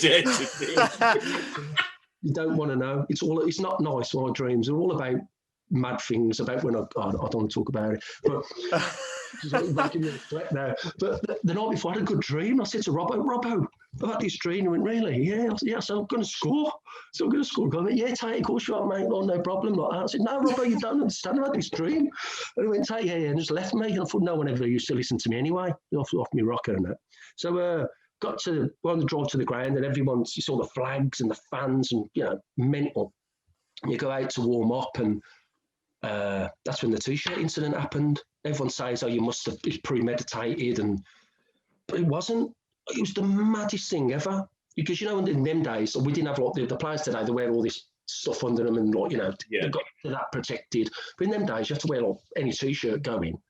You don't want to know. It's not nice. My dreams. They're all about mad things. About when I don't want to talk about it. But making me a threat now. But the night before, I had a good dream. I said to Robbo, I've had this dream. He went, really? Yeah. So I'm going to score. So I'm going to school. I went, yeah, Tait, of course you are, mate. Oh, no problem. Like that. I said, no, Robbo, you don't understand. I had this dream. And he went, Tait, yeah, and just left me. And I thought, no one ever used to listen to me anyway. Off me rocker and that. So got to on the drive to the ground, and everyone's, you saw the flags and the fans, and mental. And you go out to warm up, and that's when the t-shirt incident happened. Everyone says, oh, you must have, it's premeditated, but it wasn't. It was the maddest thing ever. Because, in them days, we didn't have the players today, they wear all this stuff under them and, they've got that protected. But in them days, you have to wear any t-shirt going.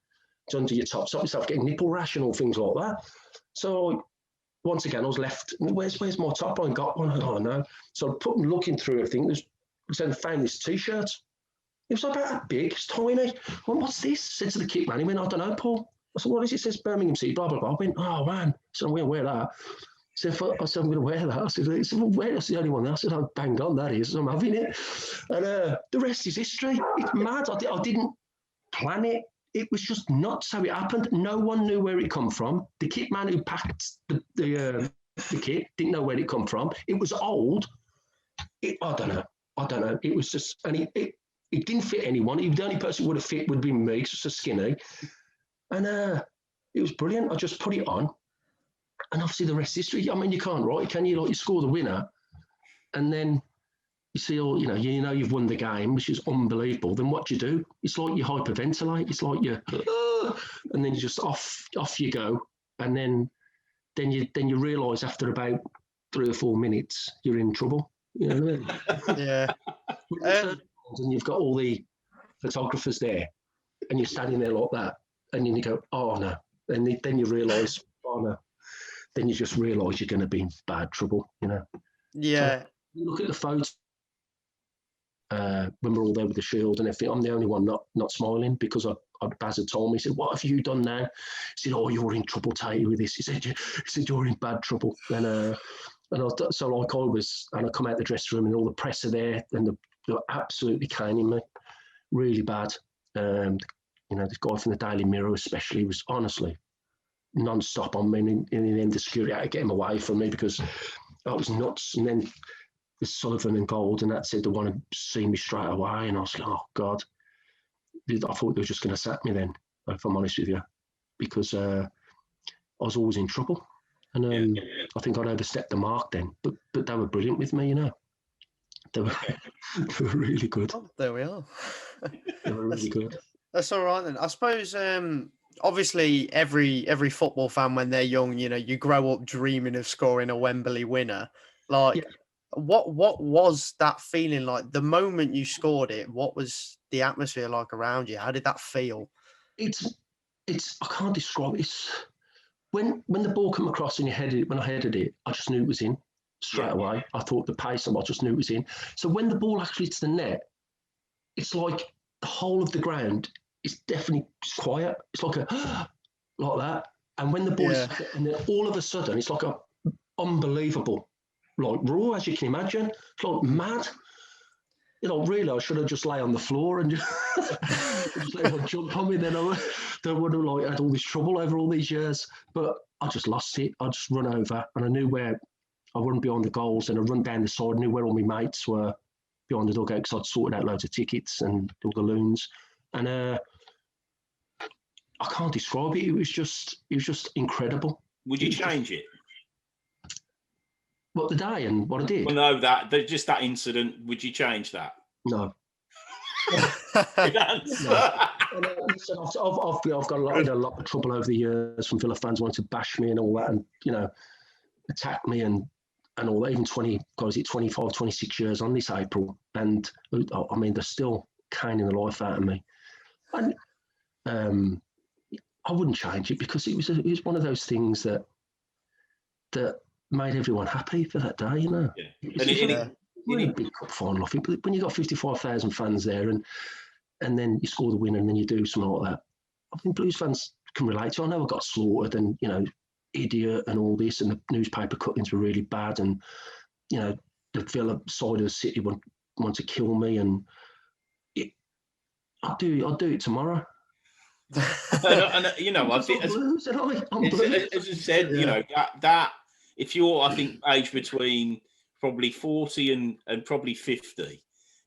It's under your top. Stop yourself getting nipple rash and all things like that. So, once again, I was left, where's my top? I got one. I don't know. So, looking through everything, I found this t-shirt. It was about that big, it's tiny. I went, what's this? I said to the kit man, he went, I don't know, Paul. I said, what is it? It says Birmingham City, blah, blah, blah. I went, oh, man. So I'm going to wear that. I said, I'm going to wear that. I said, well, that's the only one. I said, oh, bang on, that is. I'm having it. And the rest is history. It's mad. I didn't plan it. It was just nuts how it happened. No one knew where it come from. The kit man who packed the kit didn't know where it come from. It was old. I don't know. It was just, and it didn't fit anyone. The only person who would have fit would be me, because it's so skinny. And it was brilliant. I just put it on. And obviously the rest is history. I mean, you can't write, can you? Like, you score the winner, and then you see all, you've won the game, which is unbelievable. Then what do you do? It's like you hyperventilate. It's like and then you just off you go. And then you realise after about 3 or 4 minutes you're in trouble. You know what I mean? Yeah. And you've got all the photographers there, and you're standing there like that, and then you go, oh no. And then you realise, oh no. Then you just realise you're going to be in bad trouble, Yeah. So you look at the photos when we're all there with the shield and everything. I'm the only one not smiling, because Baz had told me, he said, what have you done now? He said, oh, you're in trouble, Tait, with this. He said, you're in bad trouble. And I come out the dressing room, and all the press are there, and they're absolutely caning me, really bad. This guy from the Daily Mirror especially was honestly non-stop on me, and in the end the security had to get him away from me, because I was nuts. And then there's Sullivan and Gold, and that said they want to see me straight away, and I was like, oh God, I thought they were just going to sack me then, if I'm honest with you, because I was always in trouble, and I think I'd overstepped the mark then, but they were brilliant with me, they were really good. Oh, there we are. They were really good. That's all right then. I suppose obviously every football fan, when they're young, you grow up dreaming of scoring a Wembley winner. Like, what was that feeling like the moment you scored it? What was the atmosphere like around you? How did that feel? It's I can't describe it. It's when the ball came across and when I headed it, I just knew it was in straight away. I thought the pace, I just knew it was in. So when the ball actually hits the net, it's like the whole of the ground is definitely quiet. It's like like that. And when the ball is, and then all of a sudden, it's like a unbelievable, like roar, as you can imagine. It's like mad. Really, I should have just lay on the floor and just let everyone jump on me. Then I would have had all this trouble over all these years. But I just lost it. I just run over, and I knew where I run behind the goals, and I run down the side. I knew where all my mates were behind the dugout, because I'd sorted out loads of tickets and all the loons. And I can't describe it. It was just incredible. Would you change it? What, the day and what I did? Well, no, just that incident. Would you change that? No. Good answer. Listen, I've got a lot of trouble over the years from Villa fans wanting to bash me and all that, and attack me and all that. Even 25, 26 years on this April, and I mean they're still caning the life out of me. And I wouldn't change it, because it was one of those things that made everyone happy for that day, Yeah. It was a big cup final, I think. But when you got 55,000 fans there, and then you score the winner, and then you do something like that, I think Blues fans can relate to. I know I got slaughtered, and idiot and all this, and the newspaper cuttings were really bad, and the Villa side of the city want to kill me, and I'll do it tomorrow. I think as I said, that if you're, I think, aged between probably 40 and probably 50.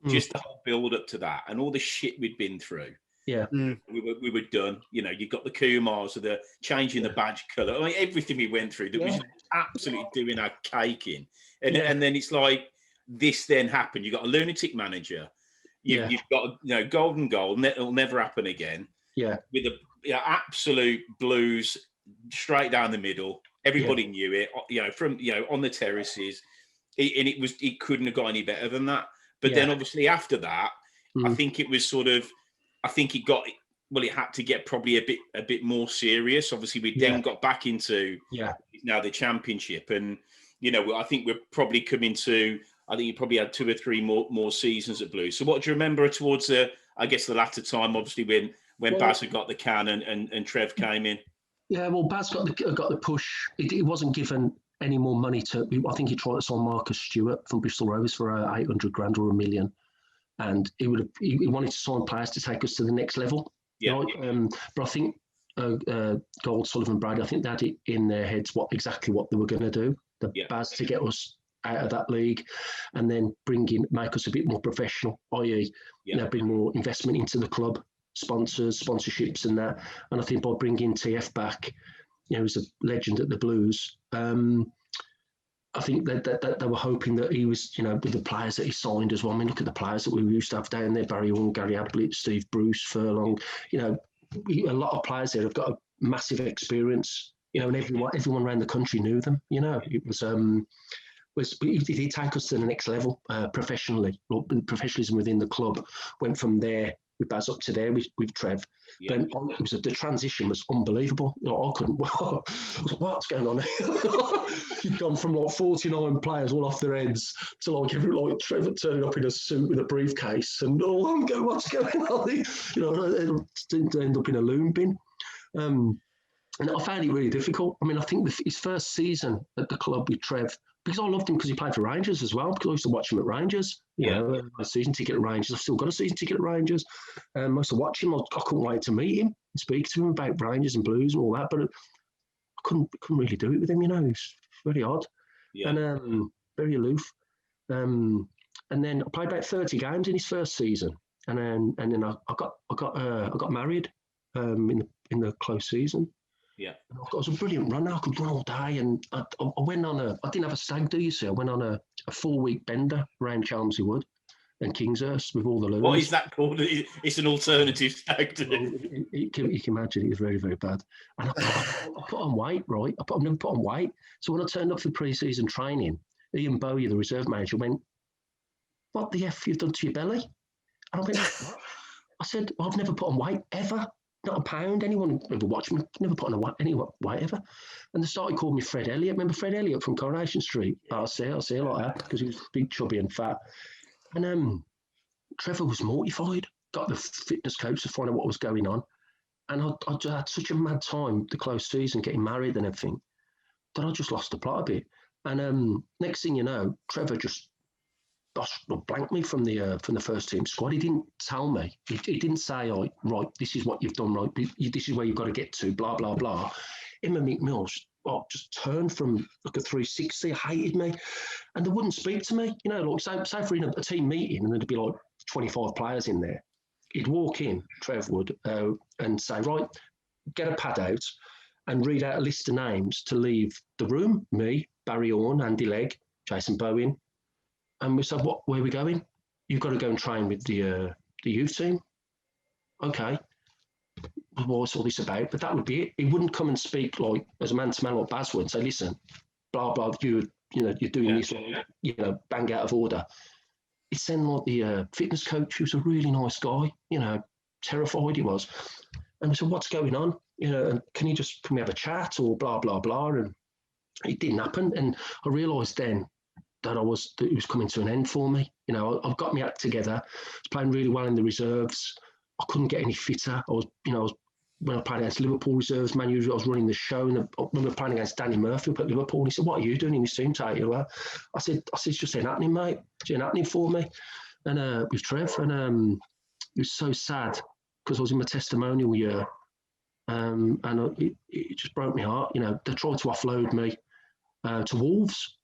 Just the whole build up to that and all the shit we'd been through. Yeah. We were done. You know, you got the Kumars of the changing the badge colour. I mean, everything we went through that was absolutely doing our cake in. And then it's like this then happened. You got a lunatic manager. You've got golden goal. It'll never happen again. Yeah. With the absolute blues straight down the middle. Everybody knew it. From on the terraces, it couldn't have got any better than that. But then obviously after that, I think it was sort of, I think it had to get probably a bit more serious. Obviously, we then got back into now the championship, and I think we're probably coming to. I think you probably had 2 or 3 more seasons at Blues. So, what do you remember towards the latter time? Obviously, when Baz had got the can and Trev came in. Yeah, well, Baz got the push. He wasn't given any more money to. I think he tried to sign Marcus Stewart from Bristol Rovers for $800,000 or $1 million. And he wanted to sign players to take us to the next level. Yeah. Right? But I think Gold, Sullivan, Brady, I think they had it in their heads exactly what they were going to do. The Baz to get us out of that league, and then make us a bit more professional, i.e., bring more investment into the club, sponsorships, and that. And I think by bringing TF back, he's a legend at the Blues. I think that they were hoping that he was, with the players that he signed as well. I mean, look at the players that we used to have down there: Barry Orn, Gary Ablett, Steve Bruce, Furlong. A lot of players there have got a massive experience. And everyone around the country knew them. It was he did take us to the next level professionally. Professionalism within the club went from there with Baz up to there with Trev. Yeah. Then the transition was unbelievable. I couldn't. What's going on here? You've gone from 49 players all off their heads to Trevor turning up in a suit with a briefcase and what's going on? End up in a loom bin. And I found it really difficult. I mean, I think his first season at the club with Trev, because I loved him because he played for Rangers as well, because I used to watch him at Rangers. A season ticket at Rangers. I've still got a season ticket at Rangers. I used to watch him. I couldn't wait to meet him and speak to him about Rangers and Blues and all that, but I couldn't really do it with him. He was very odd and very aloof. And then I played about 30 games in his first season, and then I got married in the close season. Yeah, it was a brilliant run. I could run all day, and I went on I didn't have a stag do, you see. I went on a 4-week bender around Chelmsford Wood and Kingshurst with all the loons. What is that called? It's an alternative stag do. You can imagine it was very, very bad. And I put on weight, right? I've never put on weight. So when I turned up for pre-season training, Ian Bowie, the reserve manager, went, "What the F you've done to your belly?" And I went, "What?" I said, "I've never put on weight ever. Not a pound." Anyone ever watched me? Never put on any weight ever. And they started calling me Fred Elliott. Remember Fred Elliott from Coronation Street? I'll say it like that because he was big, chubby, and fat. And Trevor was mortified. Got the fitness coach to find out what was going on. And I just had such a mad time, the close season, getting married and everything, that I just lost the plot a bit. And next thing you know, Trevor just blanked me from the first team squad. He didn't tell me. He didn't say, "Oh, right, this is what you've done, right? This is where you've got to get to." Blah blah blah. Him and Mick Mills just turned from a 360. Hated me, and they wouldn't speak to me. Say for a team meeting, and there'd be 25 players in there. He'd walk in, Trev would, and say, "Right, get a pad out and read out a list of names to leave the room." Me, Barry Orn, Andy Legg, Jason Bowen. And we said, where are we going? You've got to go and train with the youth team. Okay. What's all this about? But that would be it. He wouldn't come and speak as a man-to-man like Baz would, say, "Listen, blah, blah, you're doing this, bang out of order." He'd send the fitness coach, who was a really nice guy, terrified he was. And we said, "What's going on? And can we have a chat or blah, blah, blah?" And it didn't happen. And I realised then that it was coming to an end for me. I've got my act together. I was playing really well in the reserves. I couldn't get any fitter. When I played against Liverpool reserves, I was running the show. And when we were playing against Danny Murphy up at Liverpool, and he said, "What are you doing in this team, Tait?" I said, "It's just ain't happening, mate. It ain't happening for me." And with Trev, and it was so sad because I was in my testimonial year, and it just broke my heart. They tried to offload me to Wolves.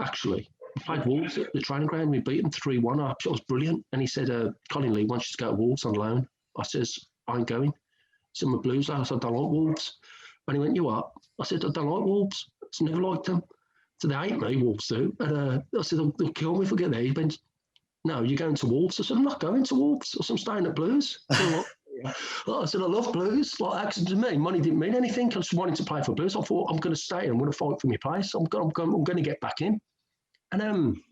Actually, We played Wolves at the training ground. We beat them 3-1. It was brilliant. And he said, Colin Lee wants you to go to Wolves on loan. I says, I ain't going. He said, I'm a Blues lad. I said, I don't like Wolves. And he went, you what? I said, I don't like Wolves. I never liked them. So they hate me, Wolves do. And I said, they'll kill me if I get there. He went, no, you're going to Wolves. I said, I'm not going to Wolves. I said, I'm staying at Blues. I said, I love Blues. Like, accent to me, money didn't mean anything. I just wanted to play for Blues. I thought, I'm going to stay and I'm going to fight for my place. I'm going to get back in. And then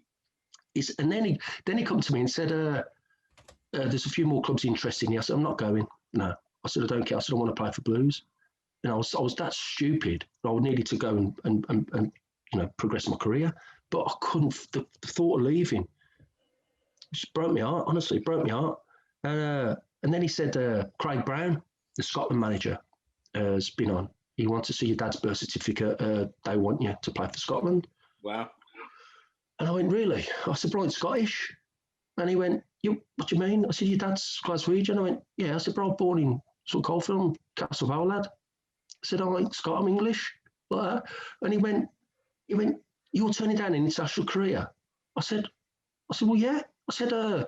he come to me and said, there's a few more clubs interested in you. I said, I'm not going. No. I said, I don't care. I said, I want to play for Blues. And I was that stupid. I needed to go and progress my career. But I couldn't, the thought of leaving just broke my heart, honestly, broke my heart. And then he said, Craig Brown, the Scotland manager, has been on. He wants to see your dad's birth certificate. They want you to play for Scotland. Wow. And I went, really? I said, bro, I'm Scottish. And he went, what do you mean? I said, your dad's Glaswegian. I went, yeah. I said, bro, I was born in Sutton Coldfield, Castle Vale lad. I said, I ain't Scott, I'm English. Like that. And he went, you're turning down an international career? I said, well, yeah. I said, I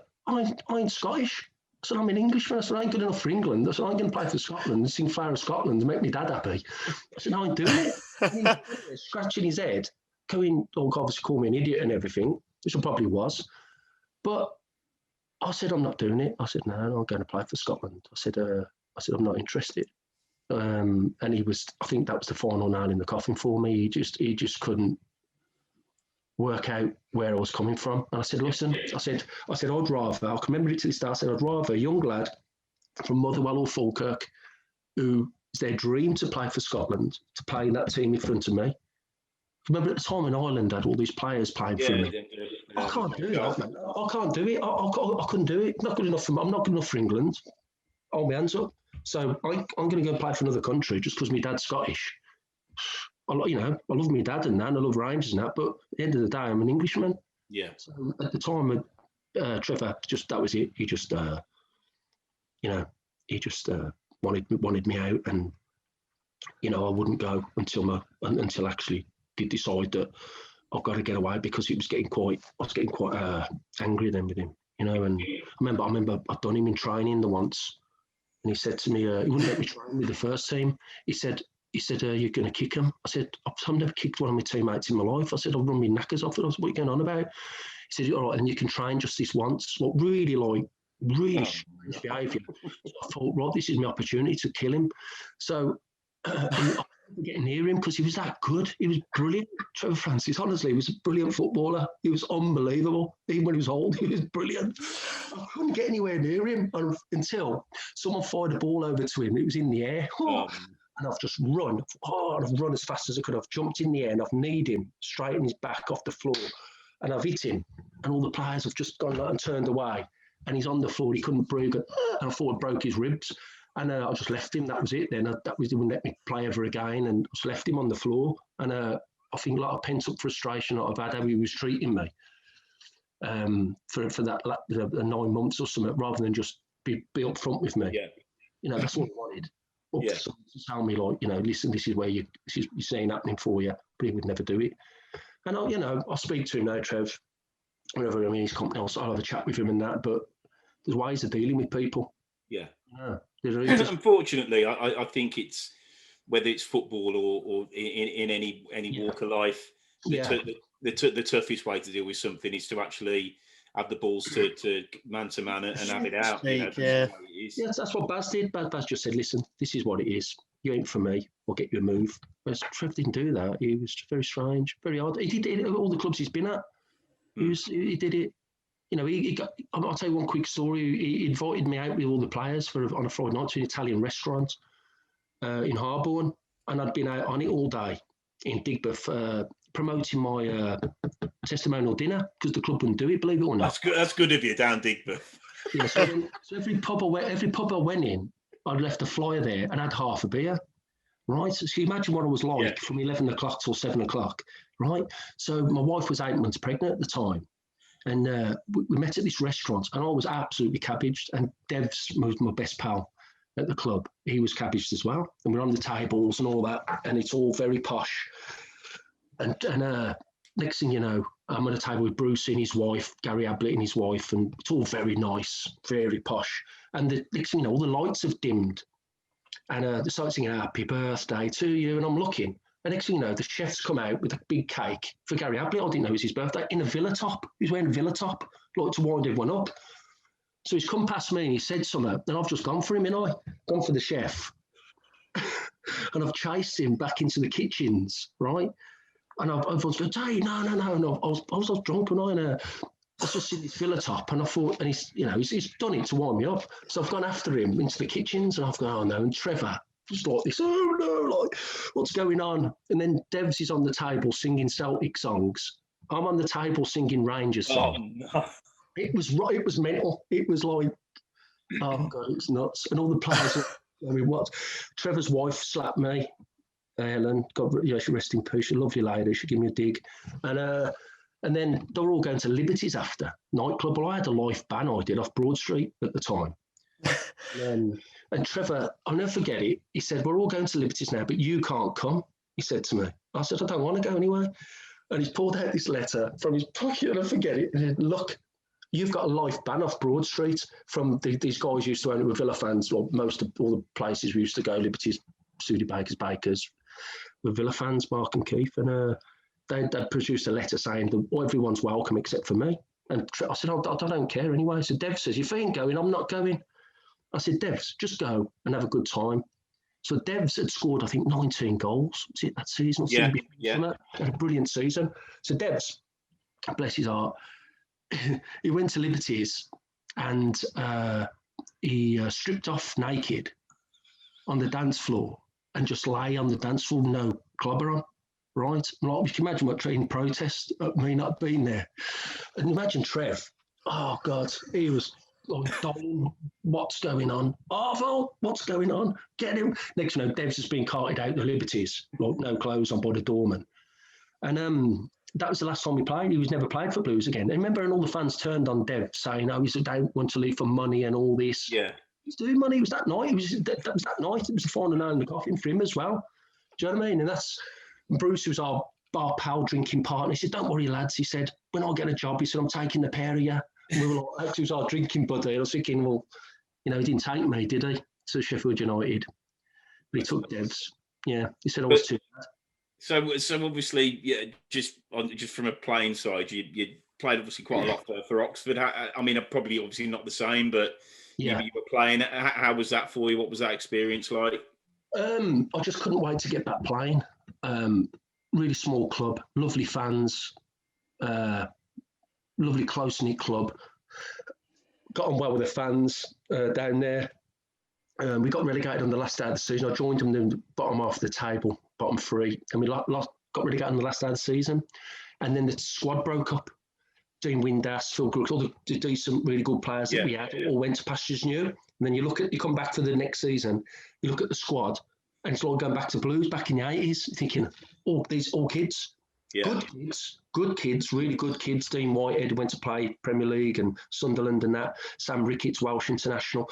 ain't Scottish. I said, I'm an Englishman. I said, I ain't good enough for England. I said, I ain't going to play for Scotland and sing Flower of Scotland and make my dad happy. I said, I ain't doing it. And he's scratching his head, going, obviously call me an idiot and everything, which I probably was. But I said, I'm not doing it. I said, no, I'm going to play for Scotland. I said, I'm not interested. And I think that was the final nail in the coffin for me. He just couldn't work out where I was coming from. And I said, listen, I said, I'd rather, I can remember it to this day, I said, I'd rather a young lad from Motherwell or Falkirk who is their dream to play for Scotland, to play in that team in front of me. Remember at the time in Ireland, I had all these players playing for me. I can't do that, man. I can't do it. I couldn't do it. I'm not good enough for England. Hold my hands up. So I'm going to go play for another country just because my dad's Scottish. I love my dad and that, and I love Rangers and that, but at the end of the day, I'm an Englishman. Yeah. So at the time, Trevor, that was it. He just, wanted me out, and I wouldn't go until actually did decide that I've got to get away, because I was getting quite angry then with him, And I remember I'd done him in training the once, and he said to me, he wouldn't let me train with the first team. He said, you're going to kick him? I said, I've never kicked one of my teammates in my life. I said, I'll run my knackers off it. I said, what are you going on about? He said, all right, and you can train just this once. Well, really strange behaviour. So I thought, right, this is my opportunity to kill him. So I couldn't get near him because he was that good. He was brilliant. Trevor Francis, honestly, he was a brilliant footballer. He was unbelievable. Even when he was old, he was brilliant. I couldn't get anywhere near him until someone fired a ball over to him. It was in the air. And I've just run. I've run as fast as I could. I've jumped in the air and I've kneed him straight in his back off the floor. And I've hit him. And all the players have just gone and turned away. And he's on the floor. He couldn't breathe. And I thought I broke his ribs. And I just left him. That was it then. He wouldn't let me play ever again. And I just left him on the floor. And I think a lot of pent-up frustration that I've had how he was treating me for that the 9 months or something, rather than just be up front with me. Yeah. That's what I wanted. To tell me, listen, this is where you're seeing happening for you, but he would never do it. And I'll speak to him now, Trev, whenever I'm in his company. I'll have a chat with him and that. But there's ways of dealing with people. Yeah. Unfortunately, I think it's, whether it's football or in any walk of life, the toughest way to deal with something is to actually have the balls to man and have it out. That's what Baz did. Baz just said, listen, this is what it is. You ain't for me. I'll get you a move. Whereas Trev didn't do that. He was very strange, very odd. He did it at all the clubs he's been at. He did it. I'll tell you one quick story. He invited me out with all the players on a Friday night to an Italian restaurant in Harborne. And I'd been out on it all day in Digbeth, promoting my testimonial dinner, because the club wouldn't do it, believe it or not. That's good of you, down Digbeth. Yeah, so every pub I went in, I'd left a flyer there and had half a beer, right? So you imagine what I was like from 11 o'clock till 7 o'clock, right? So my wife was 8 months pregnant at the time, and we met at this restaurant, and I was absolutely cabbaged, and Dev's was my best pal at the club. He was cabbaged as well, and we're on the tables and all that, and it's all very posh. And next thing you know, I'm at a table with Bruce and his wife, Gary Ablett and his wife, and it's all very nice, very posh. And the next thing you know, all the lights have dimmed. And they start singing "Happy Birthday to You," and I'm looking. And next thing you know, the chef's come out with a big cake for Gary Ablett. I didn't know it was his birthday, in a villa top. He's wearing a villa top, like to wind everyone up. So he's come past me and he said something, and I've just gone for him, gone for the chef. And I've chased him back into the kitchens, right? And I was going, "Hey, no. I was drunk, and I was just in this villa top, and I thought, and he's done it to wind me up. So I've gone after him into the kitchens, and I've gone, "Oh no!" And Trevor was like this, "Oh no, like what's going on?" And then Devs is on the table singing Celtic songs. I'm on the table singing Rangers songs. Oh, no. It was mental. It was like, oh god, it's nuts. And all the players, I mean, what? Trevor's wife slapped me. Helen, God, she rest in peace. She's a lovely lady. She gave me a dig, and then they were all going to Liberties after nightclub. Well, I had a live band I did off Broad Street at the time. And Trevor, I'll never forget it. He said, "We're all going to Liberties now, but you can't come." He said to me. I said, "I don't want to go anyway." And he's pulled out this letter from his pocket, and I forget it. And he said, "Look, you've got a live band off Broad Street from these guys used to own it with Villa fans. Well, most of all the places we used to go, Liberties, Bakers, with Villa fans, Mark and Keith, and they produced a letter saying that everyone's welcome except for me." And I said, I don't care anyway. So Dev says, "If he ain't going, I'm not going." I said, "Devs, just go and have a good time." So Devs had scored, I think, 19 goals that season. Yeah. Had a brilliant season. So Devs, bless his heart, he went to Liberties and he stripped off naked on the dance floor and just lay on the dance floor, no clobber on, right? Like, you can imagine what training protest at me not being there. And imagine Trev, oh God, he was like, "Don, what's going on? Arvo, what's going on? Get him." Next, Devs has been carted out the Liberties, like no clothes on by the doorman. And that was the last time we played. He was never played for Blues again. And remember, and all the fans turned on Dev saying, "Oh, he don't want to leave for money and all this." Yeah. He's doing money. It was that night. That was that night. It was a final nail in the coffin for him as well. Do you know what I mean? And that's Bruce, who's our pal, drinking partner. He said, "Don't worry, lads." He said, "When I get a job," he said, "I'm taking the pair of you." And we were like, that was our drinking buddy. And I was thinking, well, he didn't take me, did he, to Sheffield United? But he took Devs. Yeah, he said I was too bad. So obviously, yeah, just from a playing side, you played obviously quite a lot for Oxford. I mean, probably obviously not the same, but you were playing. How was that for you? What was that experience like? I just couldn't wait to get back playing. Really small club, lovely fans, lovely close-knit club. Got on well with the fans down there. We got relegated on the last day of the season. I joined them in the bottom half of the table, bottom three, and we got relegated on the last day of the season. And then the squad broke up. Dean Windass, Phil Crooks, all the decent, really good players that we had all went to pastures new. And then you come back for the next season, you look at the squad, and it's like going back to Blues back in the 80s, thinking, these all kids. Yeah. Good kids, really good kids. Dean Whitehead went to play Premier League and Sunderland and that. Sam Ricketts, Welsh international.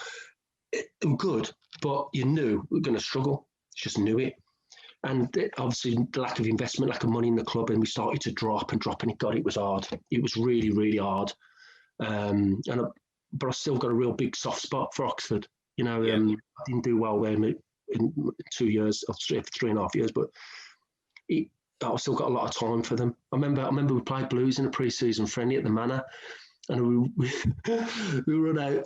They were good, but you knew we were going to struggle. Just knew it. And obviously the lack of investment, lack of money in the club, and we started to drop, and it was hard. It was really, really hard. But I still got a real big soft spot for Oxford. I didn't do well there in 2 years, or 3.5 years, but I still got a lot of time for them. I remember we played Blues in a pre-season friendly at the Manor, and we run out,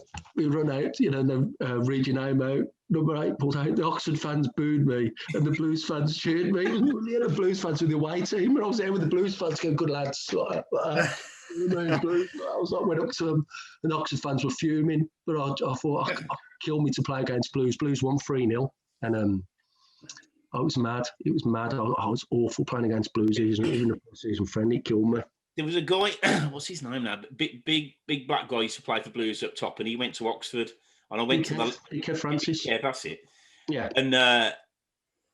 and then read your name out, number 8 pulled out. The Oxford fans booed me, and the Blues fans cheered me. The Blues fans with the away team, and I was there with the Blues fans going, "Good lads." I was like, went up to them, and the Oxford fans were fuming, but I thought, I'd kill me to play against Blues. Blues won 3-0, and I was mad. It was mad. I was awful playing against Blues, even the season friendly. It killed me. There was a guy, what's his name now? Big black guy used to play for Blues up top, and he went to Oxford. And I went to Kev Francis. Yeah, that's it. Yeah. And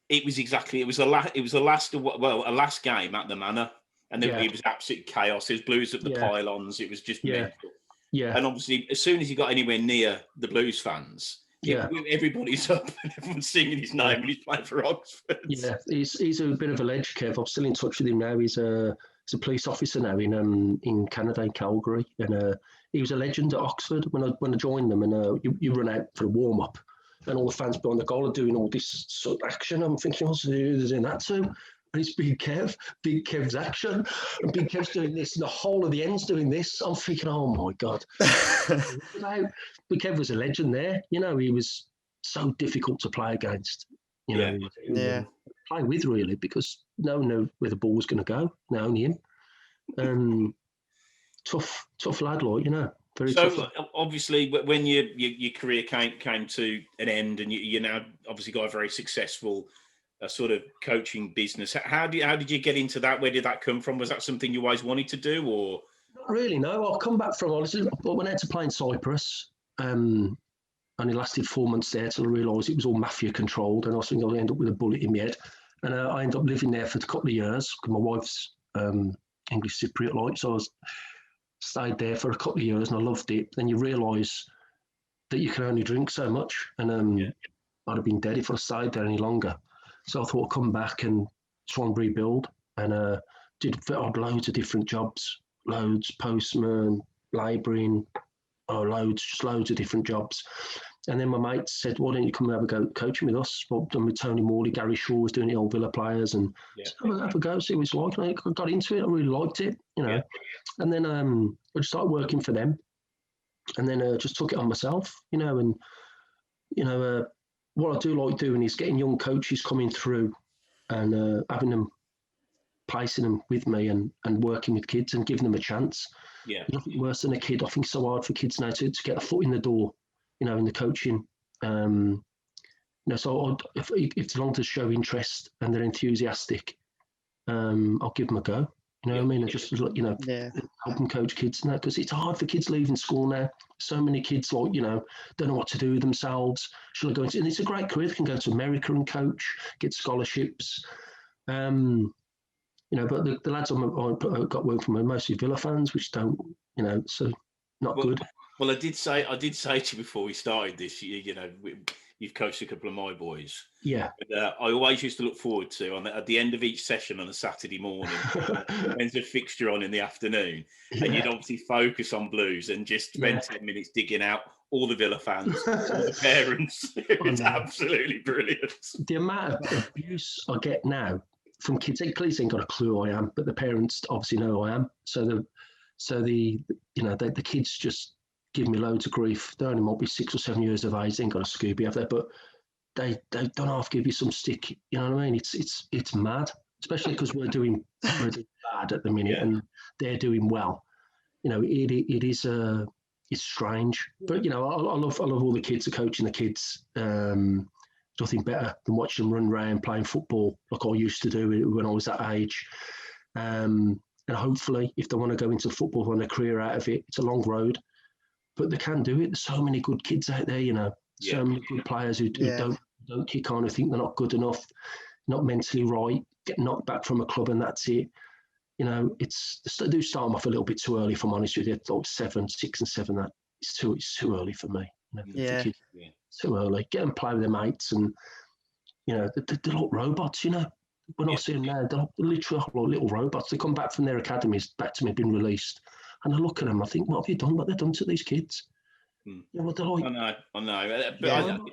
it was the last game at the Manor, and it was absolute chaos. It was Blues at the pylons. It was just mental. Yeah. And obviously, as soon as he got anywhere near the Blues fans, everybody's up and everyone's singing his name, and he's playing for Oxford. Yeah, he's a bit of a ledge, Kev. I'm still in touch with him now. He's a police officer now in Canada, in Calgary, and he was a legend at Oxford when I joined them. And you run out for a warm up, and all the fans behind the goal are doing all this sort of action. I'm thinking, what's they're doing that too? And it's Big Kev's action, and Big Kev's doing this, and the whole of the end's doing this. I'm thinking, oh my God. Big Kev was a legend there. You know, he was so difficult to play against. You know, play with really, because no one knew where the ball was going to go. No, only him. Tough lad, like, you know. Very tough. So obviously, when your career came to an end, and you now obviously got a very successful sort of coaching business. How did you get into that? Where did that come from? Was that something you always wanted to do, or? Not really, no. I'll come back from, honestly, I went out to play in Cyprus. Only lasted 4 months there till I realised it was all mafia controlled, and I was thinking I'd end up with a bullet in my head. And I ended up living there for a couple of years because my wife's English Cypriot, like, so I stayed there for a couple of years and I loved it. Then you realise that you can only drink so much, and I'd have been dead if I stayed there any longer. So I thought I'd come back and try and rebuild, and did loads of different jobs, postman, labouring, loads of different jobs. And then my mate said, why don't you come and have a go coaching with us? Well, done with Tony Morley, Gary Shaw was doing it, old Villa players, and have a go, see what it's like. And I got into it, I really liked it, you know. And then I just started working for them, and then just took it on myself, you know. And, you know, what I do like doing is getting young coaches coming through and having them, placing them with me and working with kids and giving them a chance. Yeah. There's nothing worse than a kid. I think it's so hard for kids now to get a foot in the door, you know, in the coaching. You know, so if as long as they show interest and they're enthusiastic, I'll give them a go. You know what I mean? And just, you know, help them coach kids now, because it's hard for kids leaving school now. So many kids, like, you know, don't know what to do with themselves. Should I go into? And it's a great career. They can go to America and coach, get scholarships. You know, but the lads I got work from are mostly Villa fans, which don't, you know, so not good. Well, I did say to you before we started this, you know, you've coached a couple of my boys. Yeah. But, I always used to look forward to, at the end of each session on a Saturday morning, when's the fixture on in the afternoon, and you'd obviously focus on Blues and just spend 10 minutes digging out all the Villa fans, all the parents. It's absolutely brilliant. The amount of abuse I get now from kids, police ain't got a clue who I am, but the parents obviously know who I am. So the you know, the kids just give me loads of grief. They only might be 6 or 7 years of age. They ain't got a Scooby, have they? But they don't half give you some stick. You know what I mean? It's mad, especially because we're doing bad at the minute and they're doing well. You know, it is it's strange. But you know, I love all the kids. Coaching the kids. Nothing better than watching them run around playing football like I used to do when I was that age. And hopefully, if they want to go into football, want a career out of it, it's a long road, but they can do it. There's so many good kids out there, you know, so many good players who don't kick on, who think they're not good enough, not mentally right, get knocked back from a club and that's it. You know, they do start them off a little bit too early, if I'm honest with you. Like 6 and 7, that it's too early for me. You know, too early. Get them play with their mates, and you know they're like robots. You know, when I see them now, they're literally like little robots. They come back from their academies, back to me, been released, and I look at them. I think, what have you done? What they've done to these kids? You know, what they're like. I know. But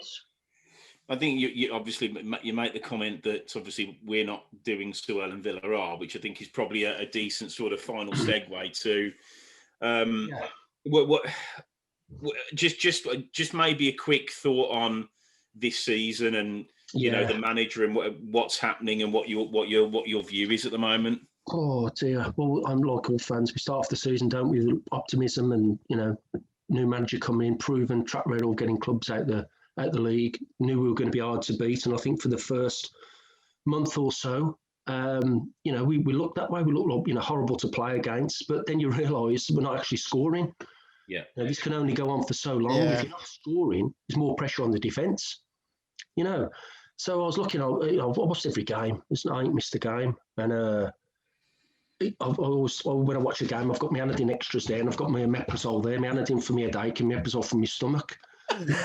I think you obviously you make the comment that obviously we're not doing so well and Villa are, which I think is probably a decent sort of final segue to what. Just maybe a quick thought on this season and you know the manager and what's happening and what your view is at the moment. Oh dear. Well, I'm like all fans. We start off the season, don't we, with optimism and you know, new manager coming in, proven track record, getting clubs out the league. Knew we were going to be hard to beat, and I think for the first month or so, you know, we looked that way. We looked like, you know, horrible to play against, but then you realise we're not actually scoring. Yeah, now, this can only go on for so long. If you're not scoring, there's more pressure on the defence. You know, so I was looking. I watched every game. I ain't missed a game. And when I watch a game, I've got my Anadin extras there, and I've got my omeprazole there. My Anadin for my headache, and omeprazole for my stomach. Because